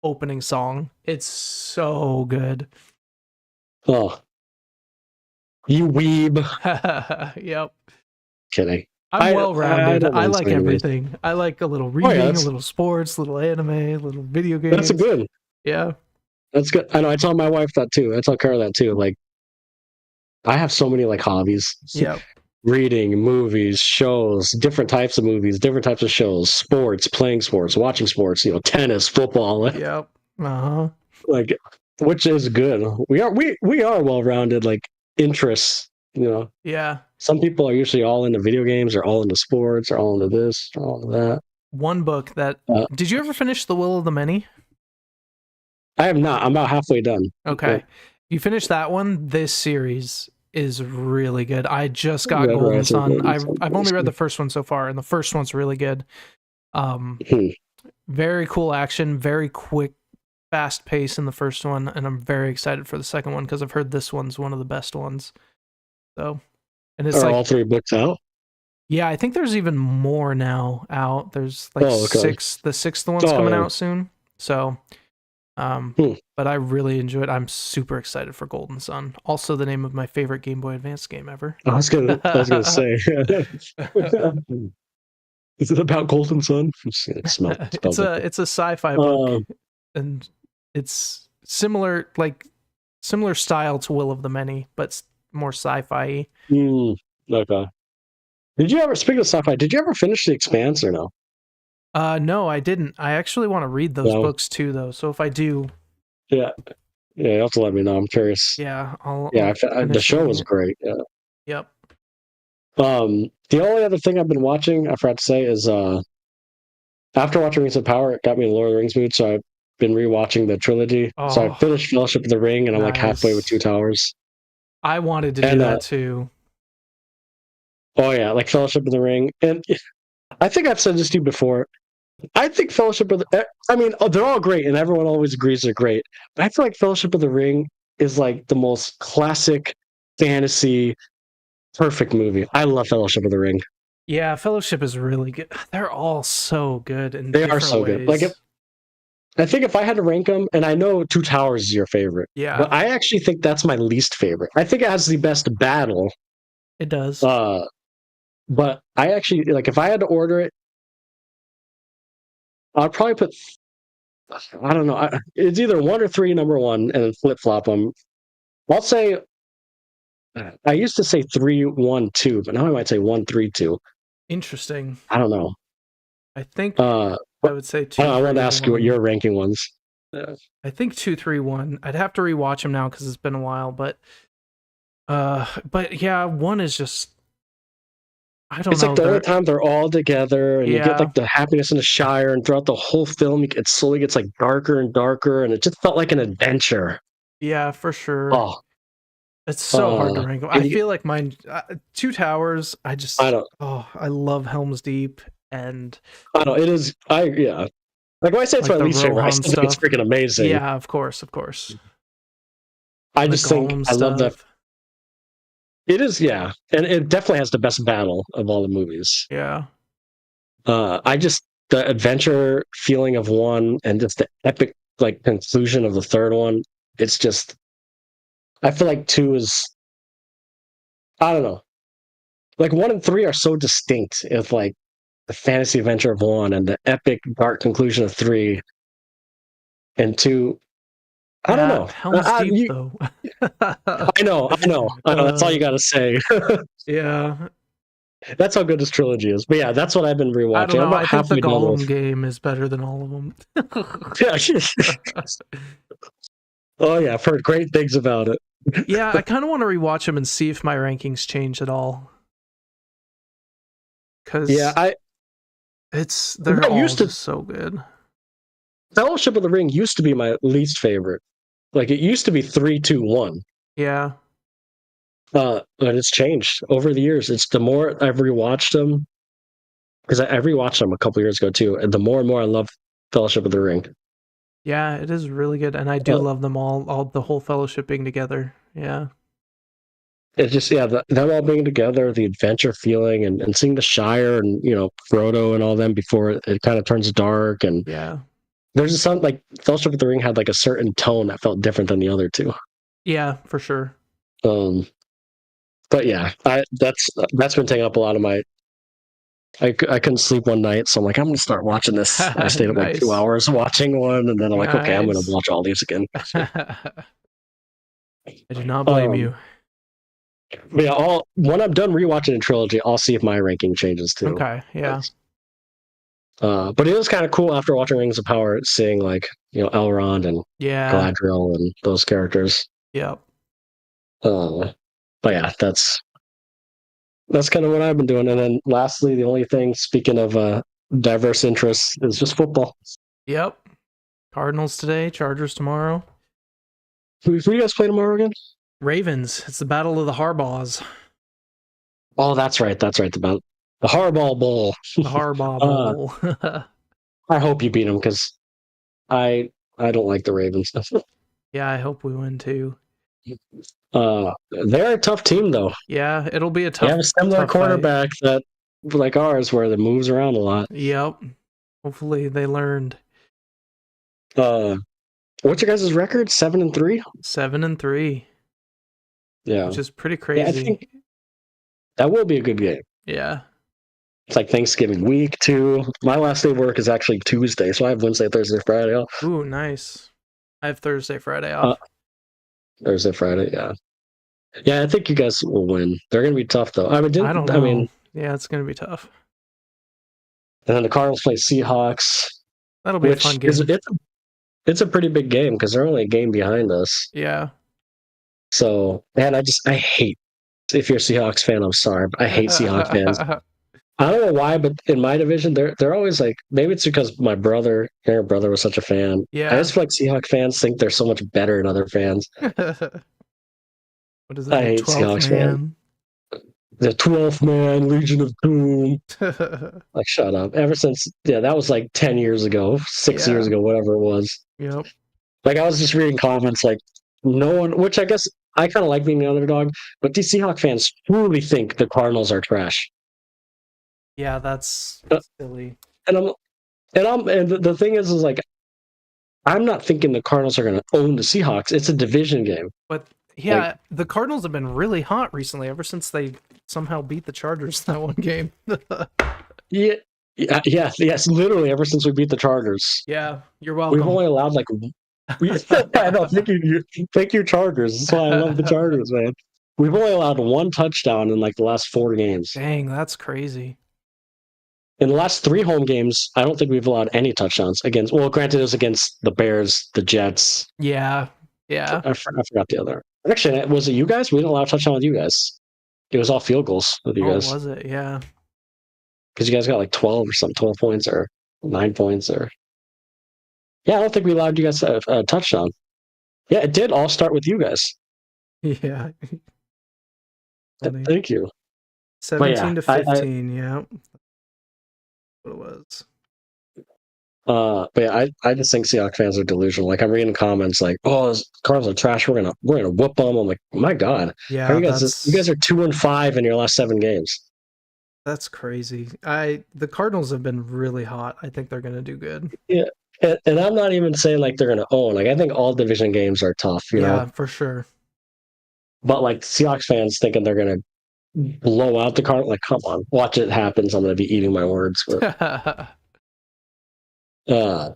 opening song. It's so good. Oh. You weeb. Yep. Kidding. I'm well-rounded. I like everything. I like a little reading, a little sports, a little anime, a little video games. That's good. Yeah. That's good. I know. I tell my wife that too. I tell Kara that too. Like, I have so many like hobbies. Yep. Reading, movies, shows, different types of movies, different types of shows, sports, playing sports, watching sports, tennis, football. Yep. Uh-huh. Like, which is good. We are well-rounded, like, interests, Yeah. Some people are usually all into video games or all into sports or all into this or all into that. One book that did you ever finish The Will of the Many? I have not. I'm about halfway done. Okay. You finished that one. This series is really good. I just got Golden Sun. I've only read the first one so far, and the first one's really good. Very cool action, very quick, fast pace in the first one, and I'm very excited for the second one because I've heard this one's one of the best ones. So, and it's all 3 books out? Yeah, I think there's even more now out. There's like 6. The 6th one's coming out soon. So, but I really enjoy it. I'm super excited for Golden Sun. Also, the name of my favorite Game Boy Advance game ever. I was gonna say. Is it about Golden Sun? It's a sci-fi book, and it's similar style to Will of the Many, but more sci-fi. Okay. Speaking of sci-fi, did you ever finish The Expanse or no? No, I didn't. I actually want to read those books too, though. So if I do, you have to let me know. I'm curious. Yeah, the show was great. Yeah. Yep. The only other thing I've been watching, I forgot to say, is after watching Rings of Power, it got me in the Lord of the Rings mood. So I've been rewatching the trilogy. So I finished Fellowship of the Ring, and I'm like halfway with Two Towers. I wanted to do that too. Oh yeah, like Fellowship of the Ring, and I think I've said this to you before. I think Fellowship of the, they're all great, and everyone always agrees they're great. But I feel like Fellowship of the Ring is like the most classic fantasy, perfect movie. I love Fellowship of the Ring. Yeah, Fellowship is really good. They're all so good, and they are so good. Like, I think if I had to rank them, and I know Two Towers is your favorite, but I actually think that's my least favorite. I think it has the best battle. It does. But I actually, like, if I had to order it, I'd probably put, I don't know, it's either 1 or 3 number 1, and then flip-flop them. I'll say, I used to say 3, 1, 2, but now I might say 1, 3, 2. Interesting. I don't know. I think I would say 2. I wanted to ask you what your ranking was. I think 2, 3, 1. I'd have to rewatch them now because it's been a while, but yeah, 1 is just, I don't know. It's like the only time they're all together, and you get like the happiness in the Shire, and throughout the whole film, it slowly gets like darker and darker, and it just felt like an adventure. Yeah, for sure. Oh, it's so hard to rank. I feel like mine, Two Towers. I love Helm's Deep, and I know it is. Like when I say it's my least favorite, I still think it's freaking amazing. Yeah, of course. I just think I love that. It is, yeah, and it definitely has the best battle of all the movies. Yeah. The adventure feeling of 1 and just the epic like conclusion of the 3rd one. It's just, I feel like 2 is, I don't know, like 1 and 3 are so distinct. It's like the fantasy adventure of 1 and the epic dark conclusion of 3, and 2. I don't know. Helm's Deep, though. I know. That's all you got to say. Yeah. That's how good this trilogy is. But yeah, that's what I've been rewatching. I don't know. I think the Gollum game is better than all of them. Oh yeah, I've heard great things about it. Yeah, I kind of want to rewatch them and see if my rankings change at all. Because they're all just so good. Fellowship of the Ring used to be my least favorite. Like, it used to be 3, 2, 1. Yeah. But it's changed over the years. It's the more I've rewatched them, because I rewatched them a couple years ago too, and the more and more I love Fellowship of the Ring. Yeah, it is really good, and I do love them all the whole Fellowship being together. Yeah. It's just, them all being together, the adventure feeling, and seeing the Shire and, Frodo and all them before it kind of turns dark. And there's just something like Fellowship of the Ring had like a certain tone that felt different than the other two. Yeah, for sure. But yeah, that's been taking up a lot of my. I couldn't sleep one night, so I'm like, I'm gonna start watching this. I stayed up like 2 hours watching one, and then I'm like, okay, I'm gonna watch all these again. I do not blame you. But yeah, when I'm done rewatching the trilogy, I'll see if my ranking changes too. Okay, yeah. But it was kind of cool after watching Rings of Power, seeing like Elrond and Yeah. Galadriel and those characters. Yep. But yeah, that's kind of what I've been doing. And then lastly, the only thing, speaking of diverse interests, is just football. Yep. Cardinals today, Chargers tomorrow. Who do you guys play tomorrow again? Ravens. It's the battle of the Harbaughs. Oh, that's right. The Harbaugh Bowl. The Harbaugh Bowl. I hope you beat them because I don't like the Ravens. Yeah, I hope we win too. They're a tough team though. Yeah, it'll be a tough. They have a similar quarterback fight. that like ours, where it moves around a lot. Yep. Hopefully they learned. What's your guys' record? 7-3. 7-3. Yeah, which is pretty crazy. Yeah, I think that will be a good game. Yeah. It's like Thanksgiving week too. My last day of work is actually Tuesday, so I have Wednesday, Thursday, Friday off. Ooh, nice. I have Thursday, Friday off. Thursday, Friday, yeah. Yeah, I think you guys will win. They're going to be tough, though. I don't know. I mean, yeah, it's going to be tough. And then the Cardinals play Seahawks. That'll be a fun game. It's a pretty big game because they're only a game behind us. Yeah. So, man, I hate. If you're a Seahawks fan, I'm sorry, but I hate Seahawks fans. I don't know why, but in my division, they're always like, maybe it's because my younger brother was such a fan. Yeah. I just feel like Seahawks fans think they're so much better than other fans. What is it? I hate Seahawks fans. The 12th man, Legion of Doom. Like, shut up. Ever since, that was like 10 years ago, 6 years ago, whatever it was. Yep. Like, I was just reading comments like, no one, which I guess I kind of like being the underdog, but these Seahawks fans truly think the Cardinals are trash. Yeah, that's silly. And the thing is like, I'm not thinking the Cardinals are going to own the Seahawks. It's a division game. But yeah, the Cardinals have been really hot recently, ever since they somehow beat the Chargers in that one game. Yes, literally ever since we beat the Chargers. Yeah, you're welcome. We've only allowed like. I know. Thank you, Chargers. That's why I love the Chargers, man. We've only allowed one touchdown in like the last 4 games. Dang, that's crazy. In the last 3 home games, I don't think we've allowed any touchdowns against. Well, granted, it was against the Bears, the Jets. Yeah. I forgot the other. Actually, was it you guys? We didn't allow a touchdown with you guys. It was all field goals with you guys. Was it? Yeah. Because you guys got like 12 or something, 12 points or 9 points or. Yeah, I don't think we allowed you guys a touchdown. Yeah, it did all start with you guys. Yeah. Thank you. 17 to 15, yeah. What it was. But yeah, I just think Seahawks fans are delusional. Like, I'm reading comments like, "Oh, Cardinals are trash. We're gonna whoop them." I'm like, my God, yeah, you guys are 2-5 in your last 7 games. That's crazy. The Cardinals have been really hot. I think they're gonna do good. Yeah, and I'm not even saying like they're gonna own. Like, I think all division games are tough. You know, for sure. But like Seahawks fans thinking they're gonna blow out the Cardinals, like, come on, watch it happen. So I'm gonna be eating my words. But, I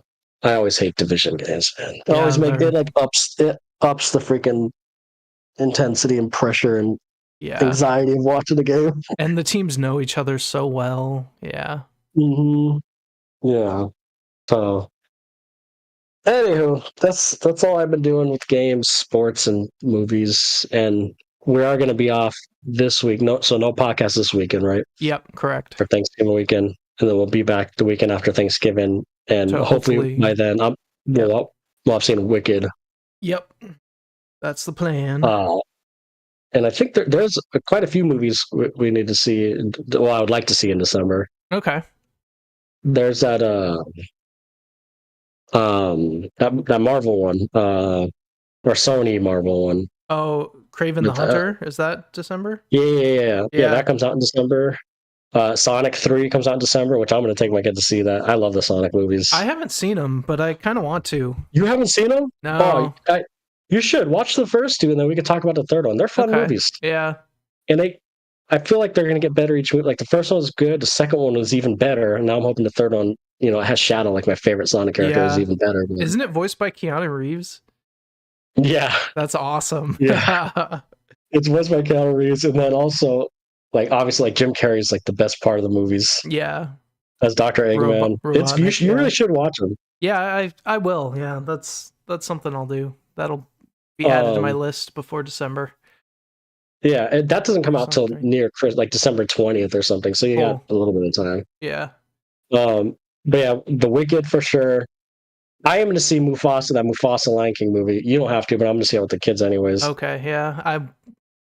always hate division games, man. It always ups the freaking intensity and pressure and anxiety of watching the game. And the teams know each other so well. Yeah. Mm-hmm. Yeah. So, anywho, that's all I've been doing with games, sports, and movies. And we are going to be off this week. No podcast this weekend, right? Yep, correct. For Thanksgiving weekend, and then we'll be back the weekend after Thanksgiving. And so hopefully by then, we'll have seen Wicked. Yep, that's the plan. And I think there's quite a few movies we need to see. Well, I would like to see in December. Okay. There's that Marvel one, or Sony Marvel one. Oh, Kraven the Hunter, is that December? Yeah. That comes out in December. Sonic 3 comes out in December, which I'm going to take my kid to see that. I love the Sonic movies. I haven't seen them, but I kind of want to. You haven't seen them? No. Oh, you should watch the first 2, and then we can talk about the third one. They're fun movies. Yeah. And I feel like they're going to get better each week. Like, the first one was good, the second one was even better, and now I'm hoping the third one, it has Shadow, like my favorite Sonic character, is even better. But... Isn't it voiced by Keanu Reeves? Yeah. That's awesome. Yeah. It's What's My Calories, and then also like obviously like Jim Carrey's like the best part of the movies Yeah. as Dr. Eggman. Robotnik, You yeah. really should watch them. Yeah, I will. Yeah, that's something I'll do. That'll be added to my list before December. Yeah, that doesn't come out till Something. near like December 20th or something, so you got a little bit of time. Yeah. But yeah, The Wicked for sure. I am going to see Mufasa, that Mufasa Lion King movie. You don't have to, but I'm going to see it with the kids anyways. Okay, yeah, I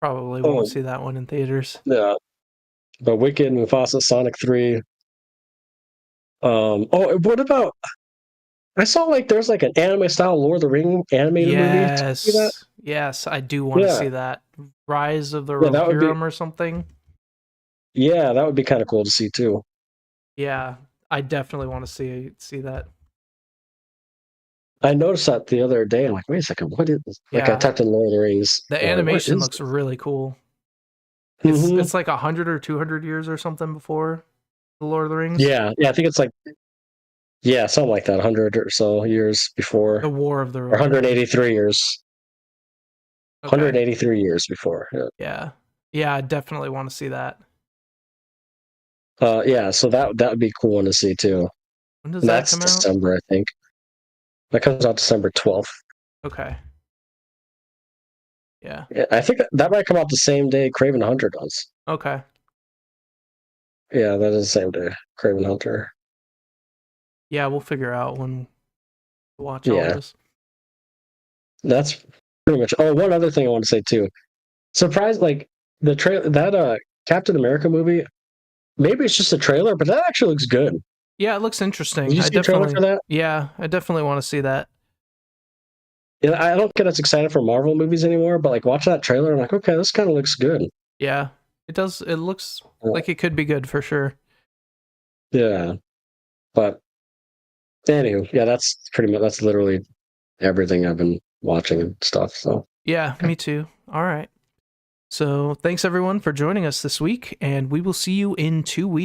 probably won't see that one in theaters. Yeah, but Wicked, Mufasa, Sonic 3. What about? I saw like there's like an anime style Lord of the Ring animated movie. Yes, I do want to see that. Rise of the Rohirrim or something. Yeah, that would be kind of cool to see too. Yeah, I definitely want to see that. I noticed that the other day. I'm like, wait a second, what is this? Like I typed in Lord of the Rings. The animation looks really cool. It's like 100 or 200 years or something before the Lord of the Rings. Yeah, I think it's like something like that, 100 or so years before the War of the Rohirrim. Or 183 years. Okay. 183 years before. Yeah, I definitely want to see that. So that would be a cool one to see too. When does that come out? December, I think. That comes out December 12th. Okay. Yeah. I think that might come out the same day Kraven the Hunter does. Okay. Yeah, that is the same day, Kraven Hunter. Yeah, we'll figure out when to watch all this. That's pretty much. Oh, one other thing I want to say too. Surprised, like the trailer that Captain America movie. Maybe it's just a trailer, but that actually looks good. Yeah, it looks interesting. Did you see a trailer for that? Yeah, I definitely want to see that. Yeah, I don't get as excited for Marvel movies anymore, but like watching that trailer, I'm like, okay, this kind of looks good. Yeah, it does. It looks like it could be good for sure. Yeah, but anywho, yeah, that's literally everything I've been watching and stuff. So yeah, me too. All right. So thanks everyone for joining us this week, and we will see you in 2 weeks.